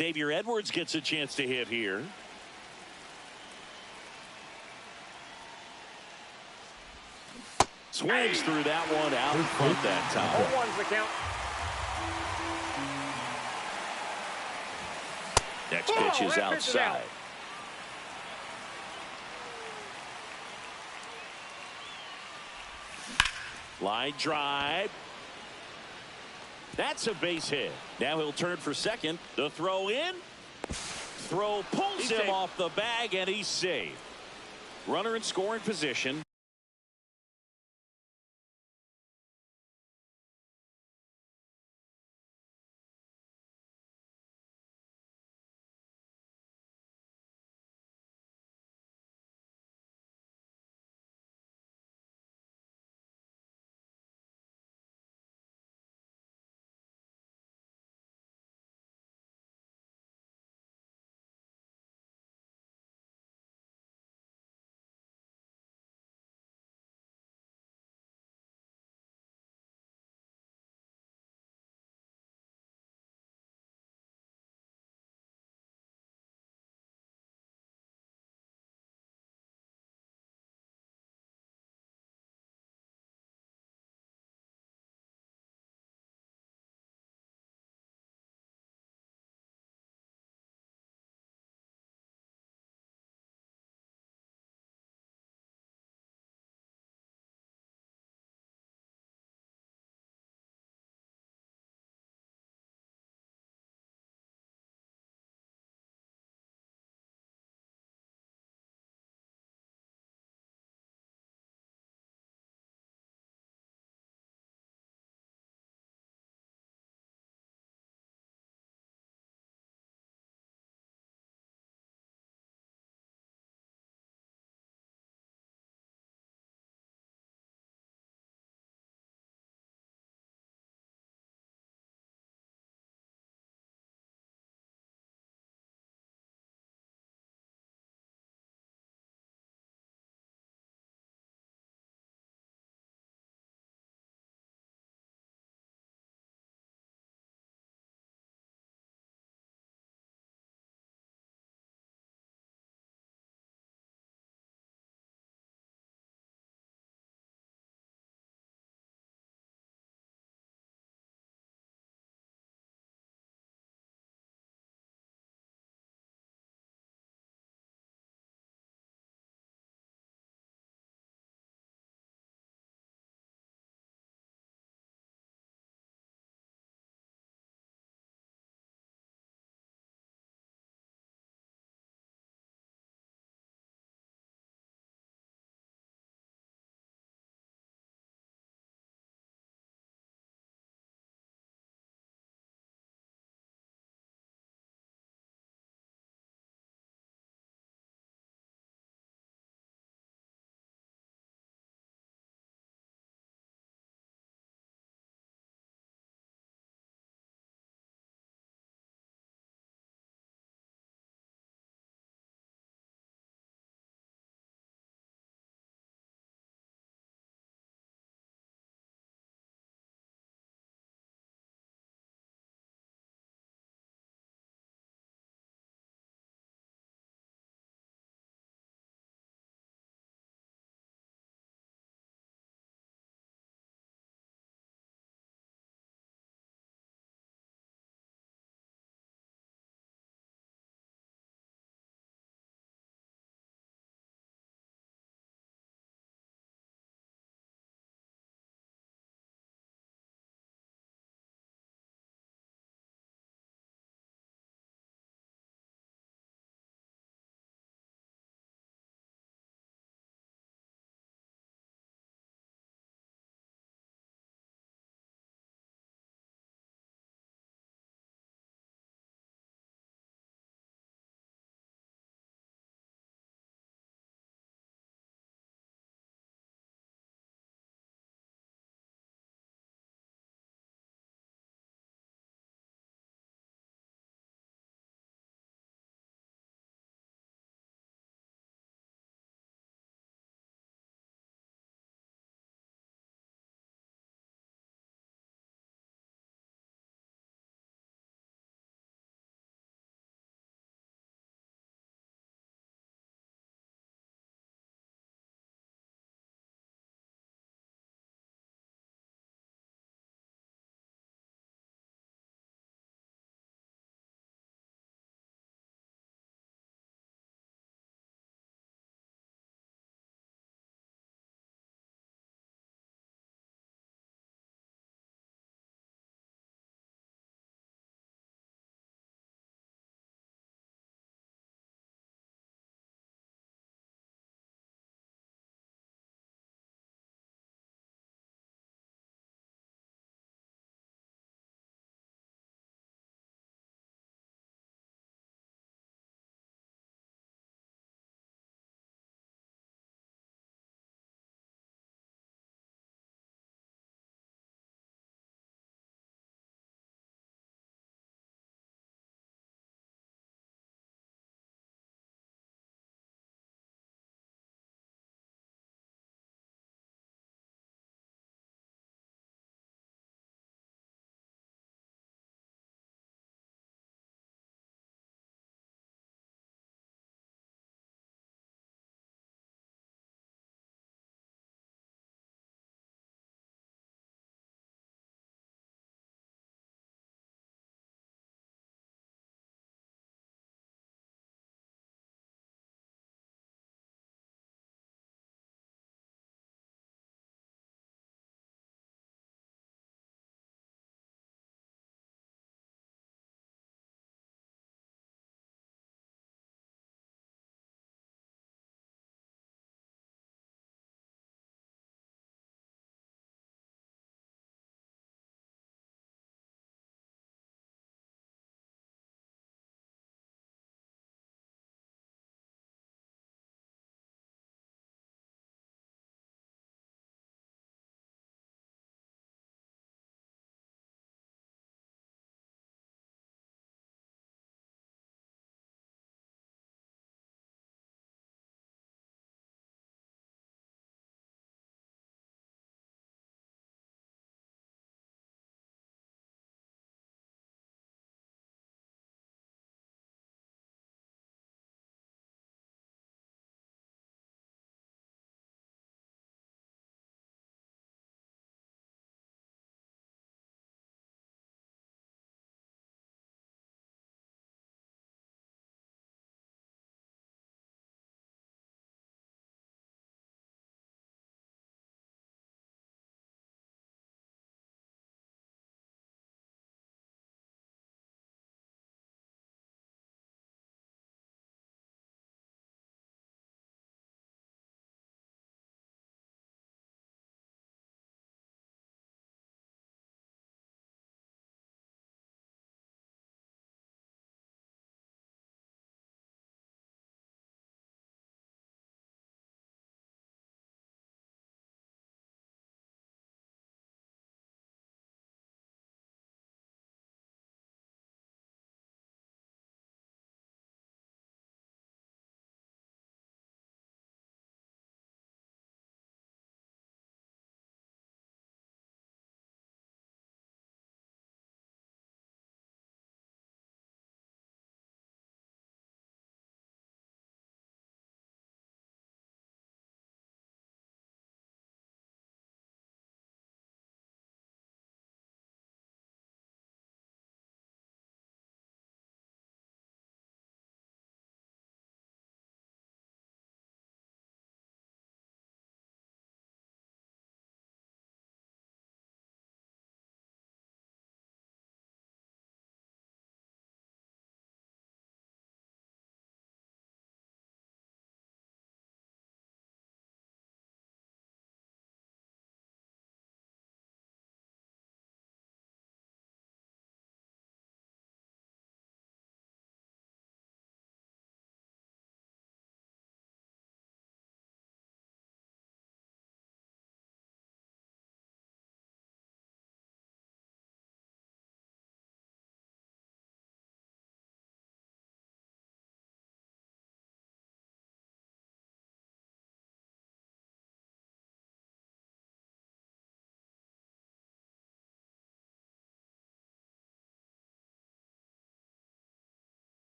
Xavier Edwards gets a chance to hit here. Swings through that one out in front that time. 0-1's the count. Next pitch is outside. Line drive. That's a base hit. Now he'll turn for second. The throw in. Throw pulls him off the bag, and he's safe. Runner in scoring position.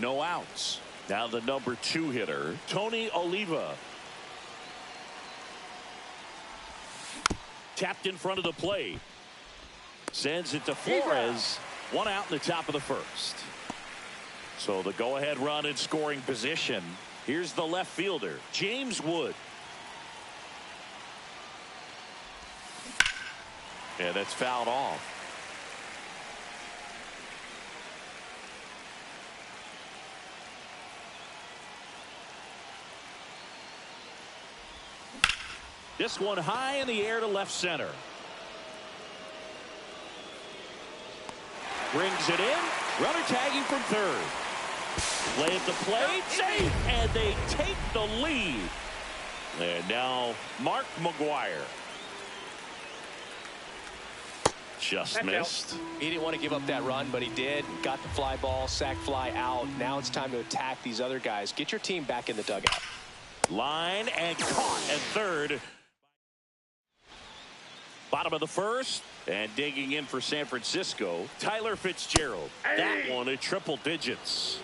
No outs. Now the number 2 hitter, Tony Oliva. Tapped in front of the plate. Sends it to Flores. 1 out in the top of the first. So the go-ahead run in scoring position. Here's the left fielder, James Wood. And it's fouled off. This one high in the air to left center. Brings it in. Runner tagging from third. Play at the plate. Safe. And they take the lead. And now Mark McGuire. Just missed. He didn't want to give up that run, but he did. Got the fly ball, sac fly out. Now it's time to attack these other guys. Get your team back in the dugout. Line and caught at third. Bottom of the first, and digging in for San Francisco, Tyler Fitzgerald. That one at triple digits.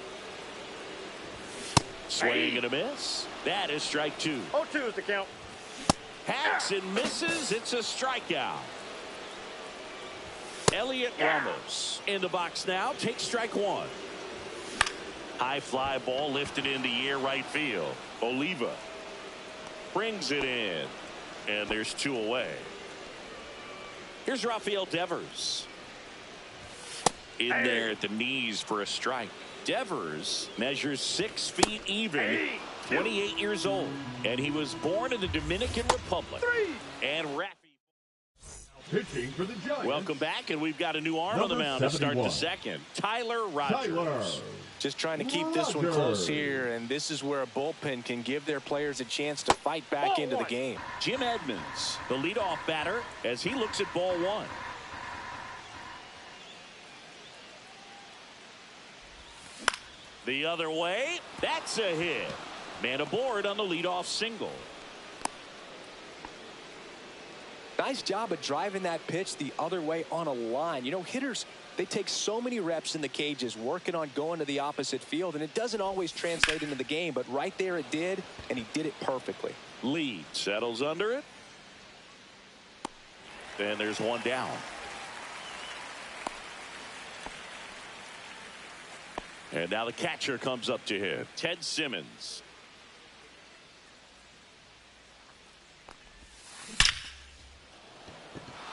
Swing and a miss. That is strike 2. 0-2 is the count. Hacks and misses. It's a strikeout. Elliot Ramos in the box now. Takes strike 1. High fly ball lifted in the air right field. Oliva brings it in, and there's 2 away. Here's Rafael Devers. In there at the knees for a strike. Devers measures 6 feet even, 28 years old, and he was born in the Dominican Republic. And Rafi. Pitching for the Giants. Welcome back, and we've got a new arm on the mound to start the second. Tyler Rogers. Just trying to keep this one close here, and this is where a bullpen can give their players a chance to fight back into the game. Jim Edmonds, the leadoff batter, as he looks at ball 1. The other way, that's a hit. Man aboard on the leadoff single. Nice job of driving that pitch the other way on a line. You know, hitters, they take so many reps in the cages working on going to the opposite field, and it doesn't always translate into the game, but right there it did, and he did it perfectly. Lead settles under it. And there's 1 down. And now the catcher comes up to hit. Ted Simmons.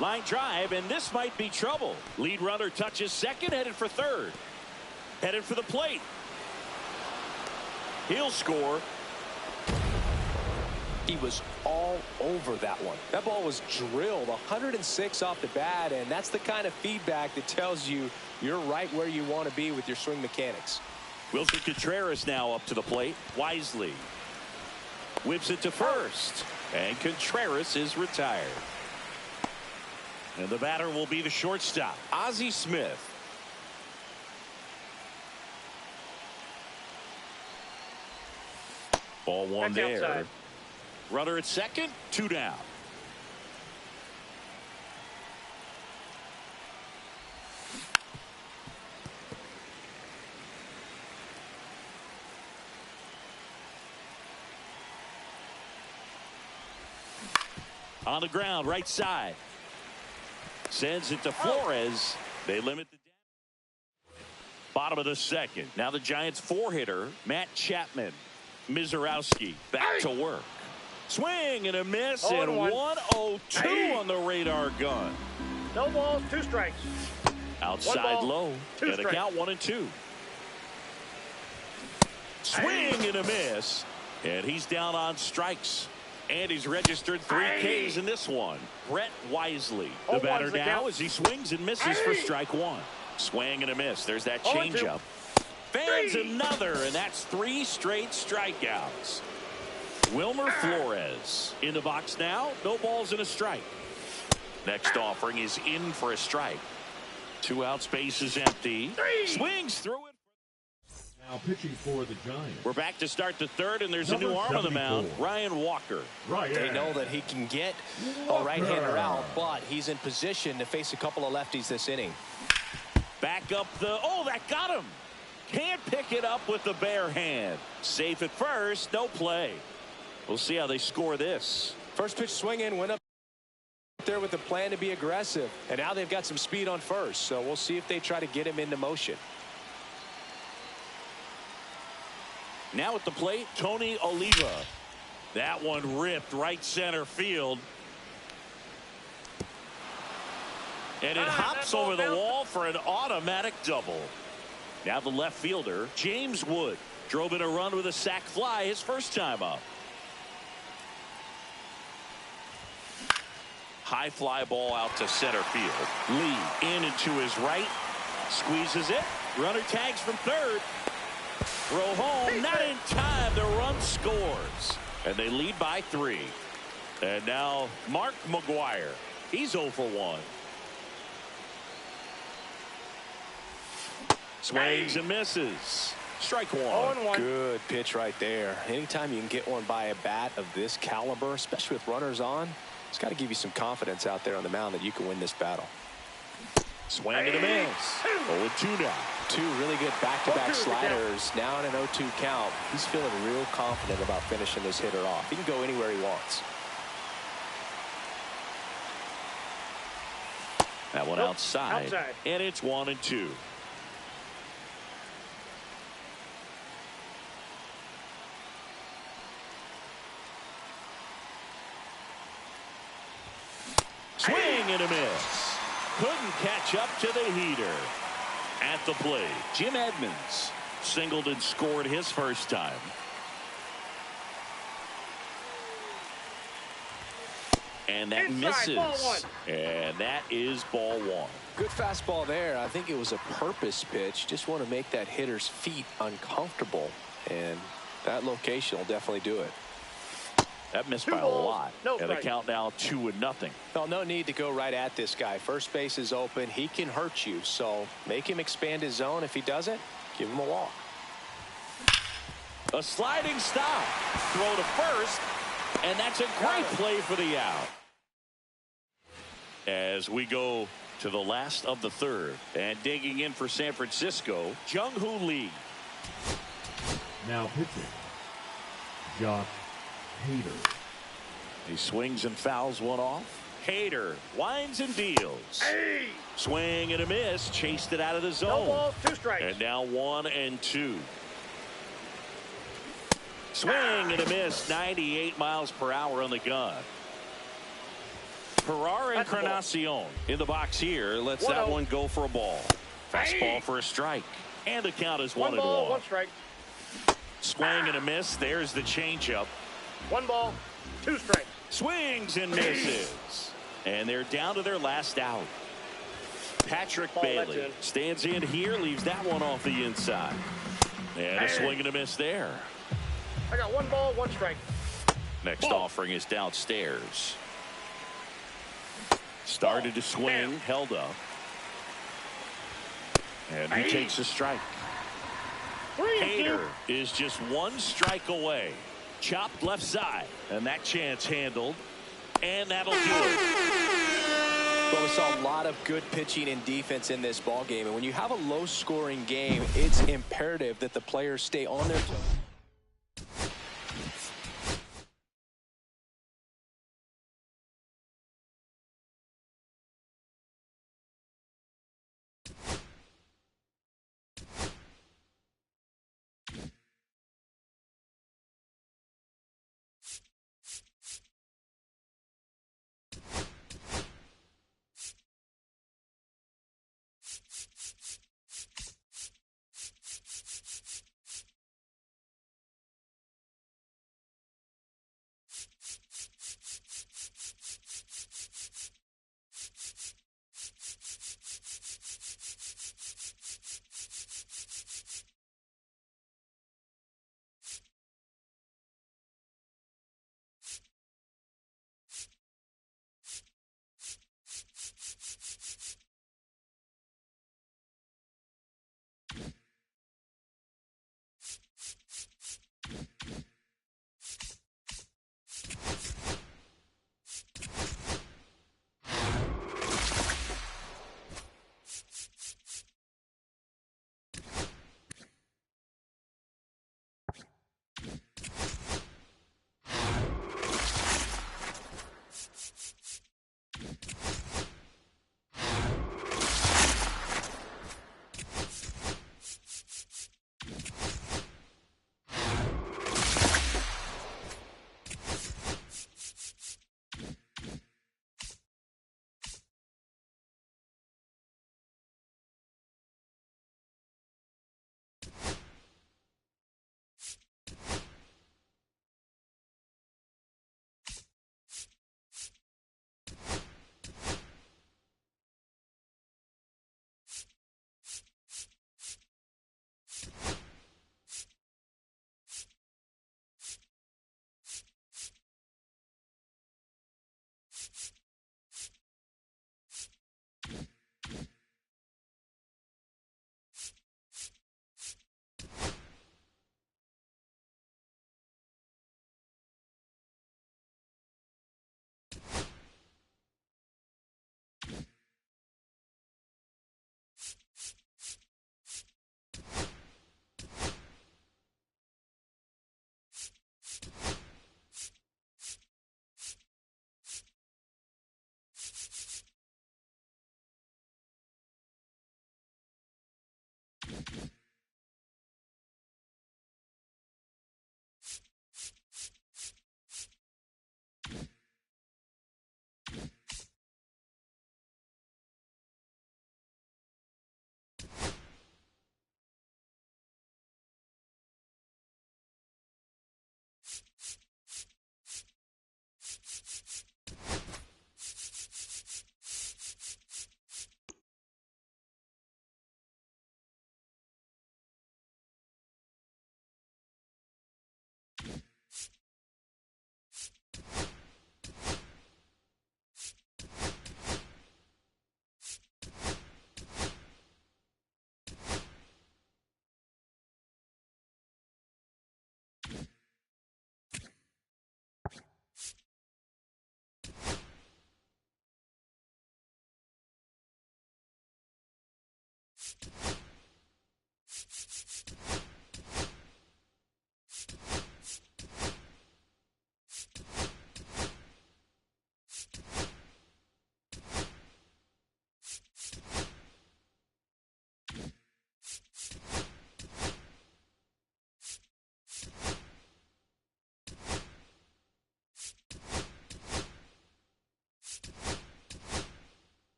Line drive, and this might be trouble. Lead runner touches second, headed for third. Headed for the plate. He'll score. He was all over that one. That ball was drilled 106 off the bat, and that's the kind of feedback that tells you you're right where you want to be with your swing mechanics. Wilson Contreras now up to the plate. Wisely whips it to first, and Contreras is retired. And the batter will be the shortstop, Ozzie Smith. Ball 1 there. Outside. Runner at second, 2 down. On the ground, right side. Sends it to Flores. They limit the damage. Bottom of the second. Now the Giants 4-hitter, Matt Chapman. Mizorowski back to work. Swing and a miss, and 1-0-2 on the radar gun. No balls, 2 strikes. Outside low. 2 And a count 1-2. Swing and a miss. And he's down on strikes. And he's registered 3 Ks in this one. Brett Wisely, the batter now, as he swings and misses for strike 1. Swing and a miss. There's that changeup. Fans another, and that's 3 straight strikeouts. Wilmer Flores in the box now. No balls and a strike. Next offering is in for a strike. 2 out, space is empty. Swings through it. Now pitching for the Giants. We're back to start the third, and there's a new arm on the mound, Ryan Walker. They know that he can get a right-hander out, but he's in position to face a couple of lefties this inning. Back up the, oh, that got him. Can't pick it up with the bare hand. Safe at first, no play. We'll see how they score this. First pitch swing in, went up there with the plan to be aggressive. And now they've got some speed on first. So we'll see if they try to get him into motion. Now at the plate, Tony Oliva. That one ripped right center field. And it hops over the wall for an automatic double. Now the left fielder, James Wood, drove in a run with a sac fly his first time up. High fly ball out to center field. Lee in and to his right. Squeezes it. Runner tags from third. Throw home. Not in time. The run scores. And they lead by 3. And now Mark McGwire. He's 0 for 1. Swings and misses. Strike one. 0-1. Good pitch right there. Anytime you can get one by a bat of this caliber, especially with runners on, it's got to give you some confidence out there on the mound that you can win this battle. Swing and a miss. 0-2 now. 2 really good back-to-back sliders. Now in an 0-2 count. He's feeling real confident about finishing this hitter off. He can go anywhere he wants. That one outside. And it's 1-2. Swing and a miss. Couldn't catch up to the heater. At the plate, Jim Edmonds singled and scored his first time. And that misses. And that is ball 1. Good fastball there. I think it was a purpose pitch. Just want to make that hitter's feet uncomfortable. And that location will definitely do it. That missed by a lot. And the count now 2-0. Well, no need to go right at this guy. First base is open. He can hurt you. So make him expand his zone. If he doesn't, give him a walk. A sliding stop. Throw to first. And that's a great play for the out. As we go to the last of the third. And digging in for San Francisco, Jung-Hoo Lee. Now pitching, Josh Hader. He swings and fouls one off. Hader winds and deals. Swing and a miss. Chased it out of the zone. 2 strikes. And now 1-2. Swing and a miss. 98 miles per hour on the gun. Ferrar and Encarnacion in the box here. Lets that one go for a ball. Fastball for a strike. And the count is 1-1. 1 strike. Swing and a miss. There's the changeup. 1 ball, 2 strikes. Swings and misses. And they're down to their last out. Patrick Bailey stands in here, leaves that one off the inside. And a swing and a miss there. I got 1 ball, 1 strike. Next offering is downstairs. Started to swing, held up. And he takes a strike. Hader is just 1 strike away. Chopped left side. And that chance handled. And that'll do it. Well, we saw a lot of good pitching and defense in this ball game. And when you have a low-scoring game, it's imperative that the players stay on their toes.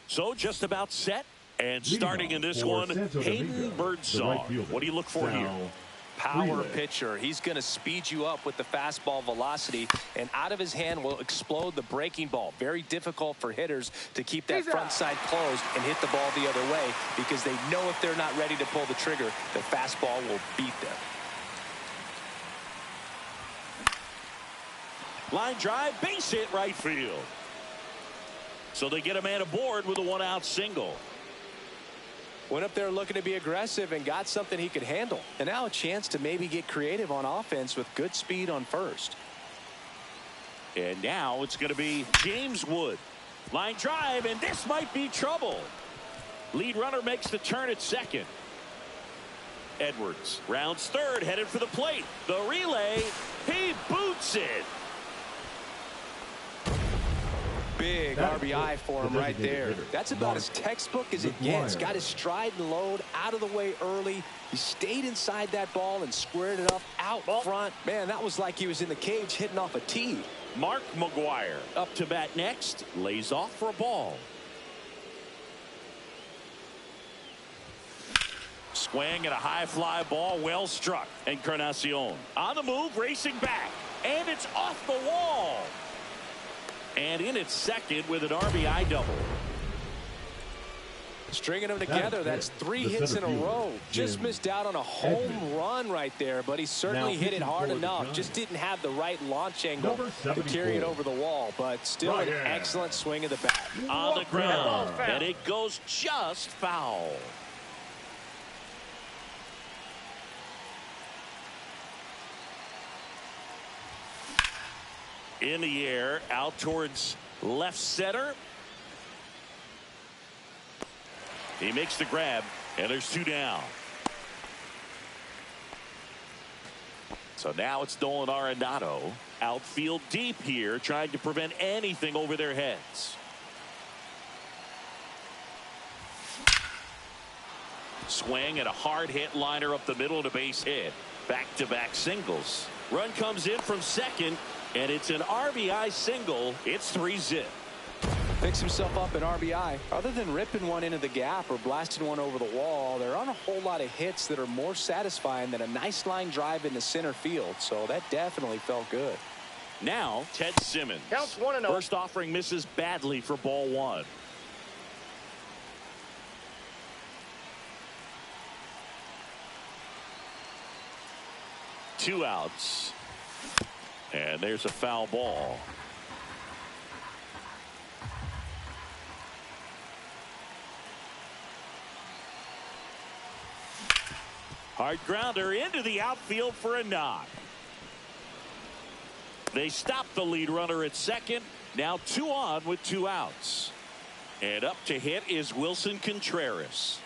So just about set and starting in this one, Hayden Birdsong. What do you look for here? Power pitcher. He's going to speed you up with the fastball velocity, and out of his hand will explode the breaking ball. Very difficult for hitters to keep that front side closed and hit the ball the other way, because they know if they're not ready to pull the trigger, the fastball will beat them. Line drive, base hit right field. So they get a man aboard with a one-out single. Went up there looking to be aggressive and got something he could handle. And now a chance to maybe get creative on offense with good speed on first. And now it's going to be James Wood. Line drive, and this might be trouble. Lead runner makes the turn at second. Edwards rounds third, headed for the plate. The relay, he boots it. Big RBI for him right there. That's about as textbook as it gets. Got his stride and load out of the way early. He stayed inside that ball and squared it up out front. Man, that was like he was in the cage hitting off a tee. Mark McGuire up to bat next. Lays off for a ball. Swing at a high fly ball, well struck. Encarnacion on the move, racing back. And it's off the wall. And in at second with an RBI double. Stringing them together, that's 3 hits in a row. Just missed out on a home run right there, but he certainly hit it hard enough. Just didn't have the right launch angle to carry it over the wall, but still an excellent swing of the bat. On the ground, and it goes just foul. In the air, out towards left center. He makes the grab, and there's 2 down. So now it's Nolan Arenado. Outfield deep here, trying to prevent anything over their heads. Swing and a hard hit liner up the middle to base hit. Back-to-back singles. Run comes in from second. And it's an RBI single. It's 3-zip. Picks himself up an RBI. Other than ripping one into the gap or blasting one over the wall, there aren't a whole lot of hits that are more satisfying than a nice line drive into center field. So that definitely felt good. Now, Ted Simmons. Counts 1-0. First offering misses badly for ball one. Two outs. And there's a foul ball. Hard grounder into the outfield for a knock. They stop the lead runner at second. Now 2 on with 2 outs. And up to hit is Wilson Contreras.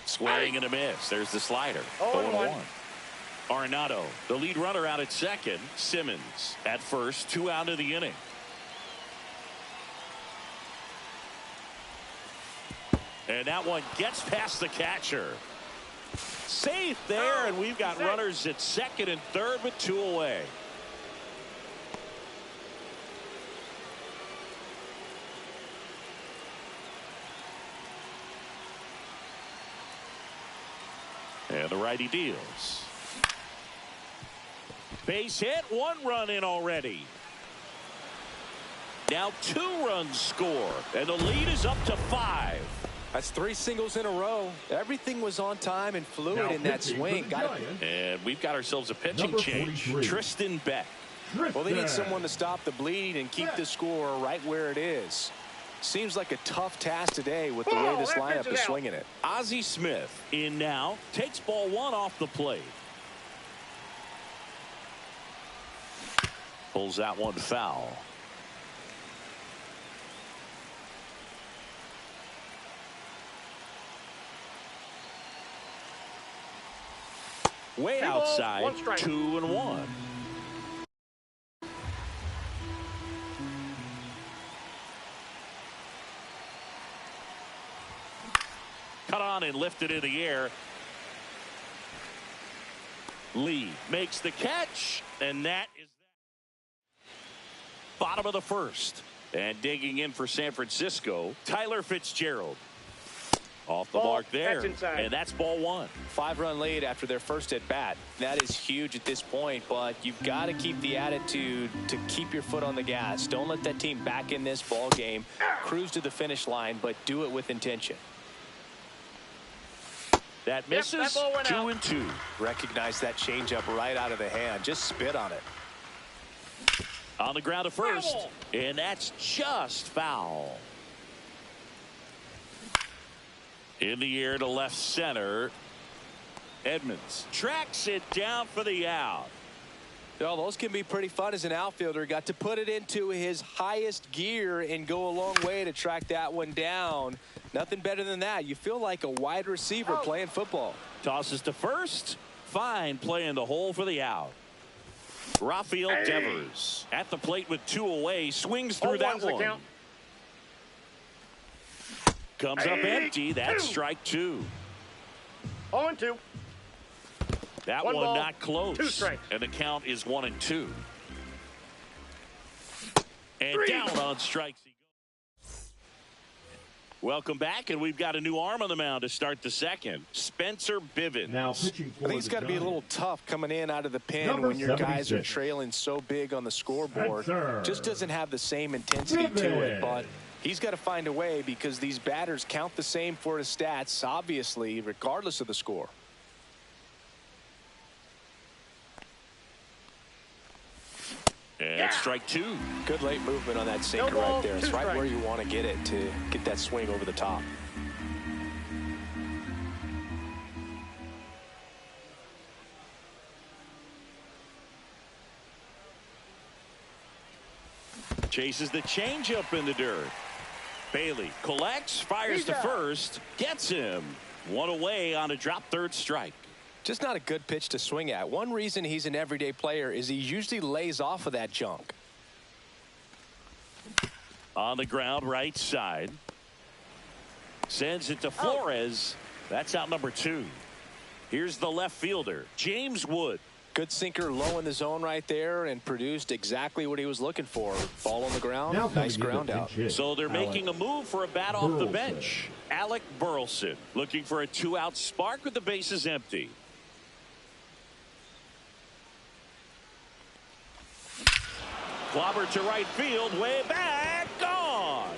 Swing and a miss. There's the slider. 0-1. Arenado, the lead runner, out at second. Simmons at first. 2 out of the inning. And that one gets past the catcher. Safe there, and we've got runners at second and third with 2 away. And the righty deals. Base hit, 1 run in already. Now 2 runs score, and the lead is up to 5. That's 3 singles in a row. Everything was on time and fluid in that swing. And we've got ourselves a pitching change. Tristan Beck. Well, they need someone to stop the bleed and keep the score right where it is. Seems like a tough task today with the way this lineup is swinging it. Ozzie Smith in now. Takes ball 1 off the plate. Pulls that one foul. Way outside, 2-1. Cut on and lifted in the air. Lee makes the catch, and that is that. Bottom of the first. And digging in for San Francisco, Tyler Fitzgerald. Off the mark there, and that's ball 1. 5-run lead after their first at bat. That is huge at this point, but you've got to keep the attitude to keep your foot on the gas. Don't let that team back in this ball game. Cruise to the finish line, but do it with intention. That misses. 2-2. Recognize that changeup right out of the hand. Just spit on it. On the ground to first, and that's just foul. In the air to left center. Edmonds tracks it down for the out. You know, those can be pretty fun as an outfielder. Got to put it into his highest gear and go a long way to track that one down. Nothing better than that. You feel like a wide receiver playing football. Tosses to first. Fine play in the hole for the out. Rafael Devers at the plate with 2 away. Swings through that one. Comes up empty. That's strike 2. 0-2. That one not close. 2 strikes. And the count is 1-2. And down on strikes he goes. Welcome back, and we've got a new arm on the mound to start the second. Spencer Bivens. Now pitching for I think it's got to be a little tough coming in out of the pen when your guys are trailing so big on the scoreboard. Just doesn't have the same intensity to it, but he's got to find a way because these batters count the same for his stats, obviously, regardless of the score. And strike 2. Good late movement on that sinker right there. It's right where you want to get it to get that swing over the top. Chases the changeup in the dirt. Bailey collects, fires to first, gets him. 1 away on a drop third strike. Just not a good pitch to swing at. One reason he's an everyday player is he usually lays off of that junk. On the ground, right side. Sends it to Flores. That's out number 2. Here's the left fielder, James Wood. Good sinker low in the zone right there and produced exactly what he was looking for. Ball on the ground, nice ground out. So they're making a move for a bat off the bench. Alec Burleson looking for a 2-out spark with the bases empty. Clobber to right field, way back, gone.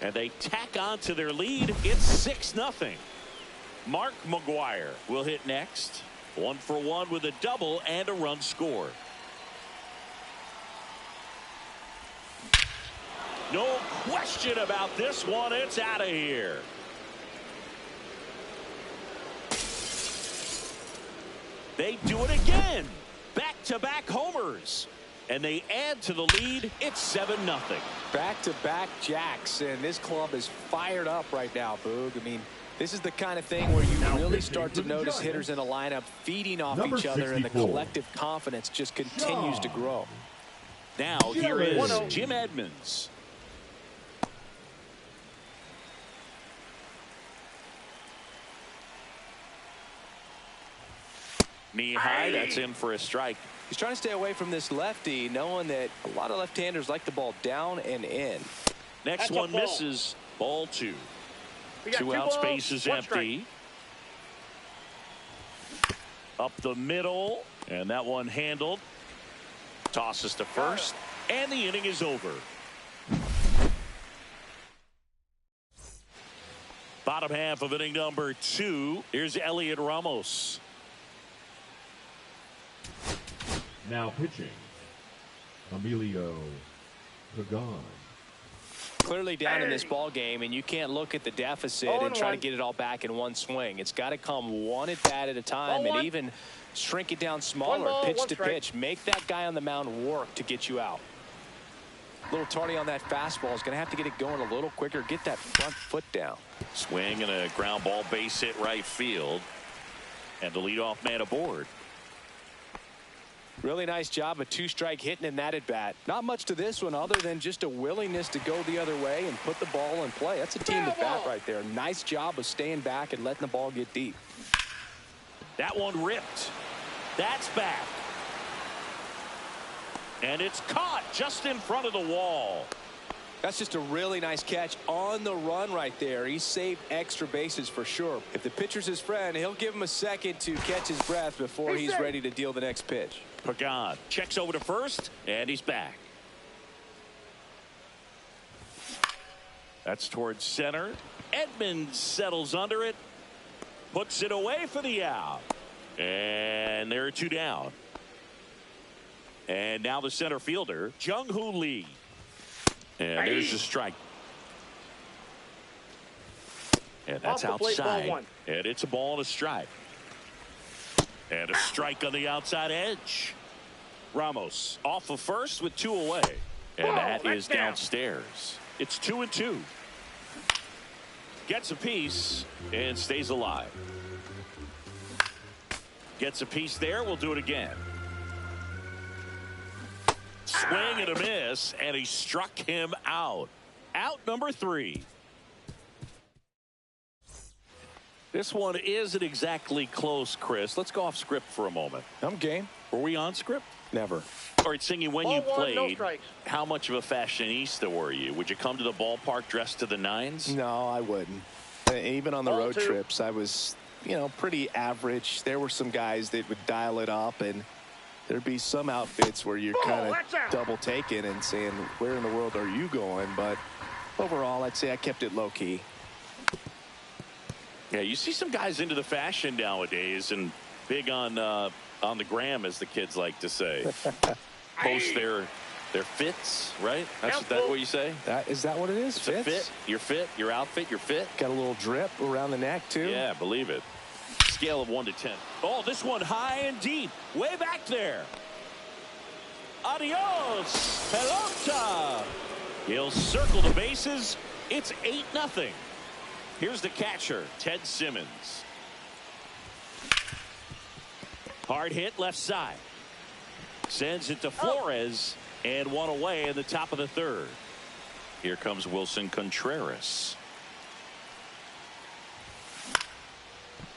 And they tack on to their lead. It's 6-0. Mark McGuire will hit next. 1 for 1 with a double and a run scored. No question about this one. It's out of here. They do it again. Back-to-back homers. And they add to the lead. It's 7-0. Back-to-back jacks. And this club is fired up right now, Boog. I mean, this is the kind of thing where you really start to notice hitters in a lineup feeding off each other, and the collective confidence just continues to grow. Now here is Jim Edmonds. Knee high, that's in for a strike. He's trying to stay away from this lefty, knowing that a lot of left-handers like the ball down and in. Next one misses. Ball 2. 2 out, space is empty. Up the middle, and that one handled. Tosses to first, and the inning is over. Bottom half of inning number 2. Here's Elliot Ramos. Now pitching, Emilio Pagan. Clearly down in this ball game, and you can't look at the deficit and try to get it all back in one swing. It's got to come one at bat at a time, and even shrink it down smaller, pitch to pitch. Make that guy on the mound work to get you out. A little tardy on that fastball. Is going to have to get it going a little quicker. Get that front foot down. Swing and a ground ball, base hit right field, and the leadoff man aboard. Really nice job of 2-strike hitting in that at bat. Not much to this one other than just a willingness to go the other way and put the ball in play. That's a team at bat right there. Nice job of staying back and letting the ball get deep. That one ripped. That's back. And it's caught just in front of the wall. That's just a really nice catch on the run right there. He saved extra bases for sure. If the pitcher's his friend, he'll give him a second to catch his breath before he's ready to deal the next pitch. Pagan checks over to first, and he's back. That's towards center. Edmonds settles under it, puts it away for the out. And there are 2 down. And now the center fielder, Jung-Hoo Lee. And there's a strike. And that's outside. And it's a ball and a strike. And a strike on the outside edge. Ramos off of first with 2 away. And that is downstairs. It's 2-2. Gets a piece and stays alive. Gets a piece there. We'll do it again. Swing and a miss, and he struck him out. Out number 3. This one isn't exactly close, Chris. Let's go off script for a moment. I'm game. Were we on script? Never. All right, Singy, when you played, how much of a fashionista were you? Would you come to the ballpark dressed to the nines? No, I wouldn't. Even on the road trips, I was, pretty average. There were some guys that would dial it up, and there'd be some outfits where you're kind of double taking and saying, where in the world are you going? But overall, I'd say I kept it low key. Yeah, you see some guys into the fashion nowadays and big on the gram, as the kids like to say. Post their fits, right? That's what you say? Is that what it is? It's a fit, your fit, your outfit, your fit. Got a little drip around the neck, too. Yeah, believe it. Scale of 1 to 10. Oh, this one high and deep. Way back there. Adios, pelota. He'll circle the bases. It's 8-0. Here's the catcher, Ted Simmons. Hard hit left side. Sends it to Flores, and 1 away in the top of the 3rd. Here comes Wilson Contreras.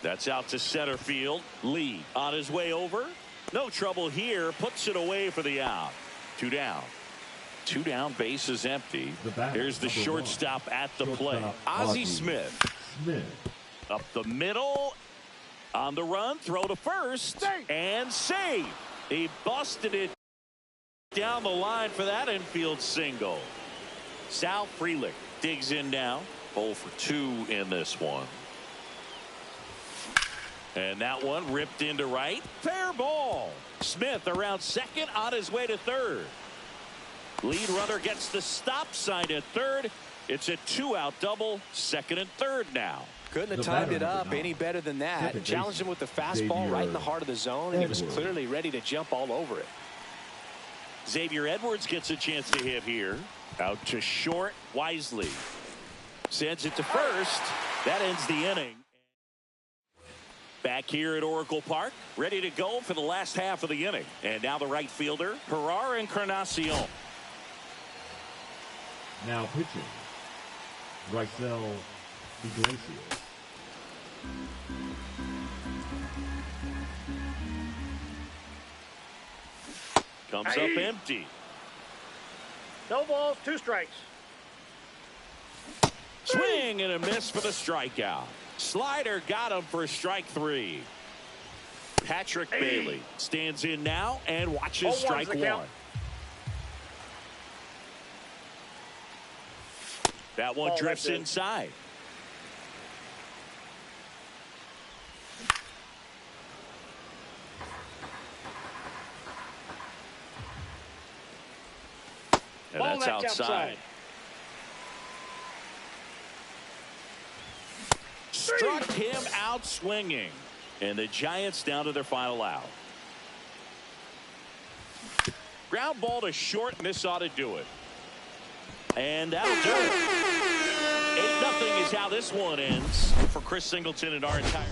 That's out to center field. Lee on his way over. No trouble here. Puts it away for the out. 2 down. 2 down, base is empty. Here's the shortstop at the plate. Ozzie Smith. Up the middle. On the run. Throw to first. And save. He busted it down the line for that infield single. Sal Frelick digs in now. 0 for 2 in this one. And that one ripped into right. Fair ball. Smith around second, on his way to third. Lead runner gets the stop sign at third. It's a 2-out double. Second and third now. Couldn't have timed it up any better than that. Challenged him with the fastball right in the heart of the zone, and he was clearly ready to jump all over it. Xavier Edwards gets a chance to hit here. Out to short. Wisely sends it to first. That ends the inning. Back here at Oracle Park, ready to go for the last half of the inning. And now the right fielder, Herrera Encarnacion. Now pitching, Raisel Iglesias. Comes up empty. No balls, 2 strikes. Swing and a miss for the strikeout. Slider got him for strike 3. Patrick Bailey stands in now and watches strike 1. That one drifts inside. And that's outside. Struck him out swinging. And the Giants down to their final out. Ground ball to short, and this ought to do it. And that'll do it. 8-0 is how this one ends for Chris Singleton and our entire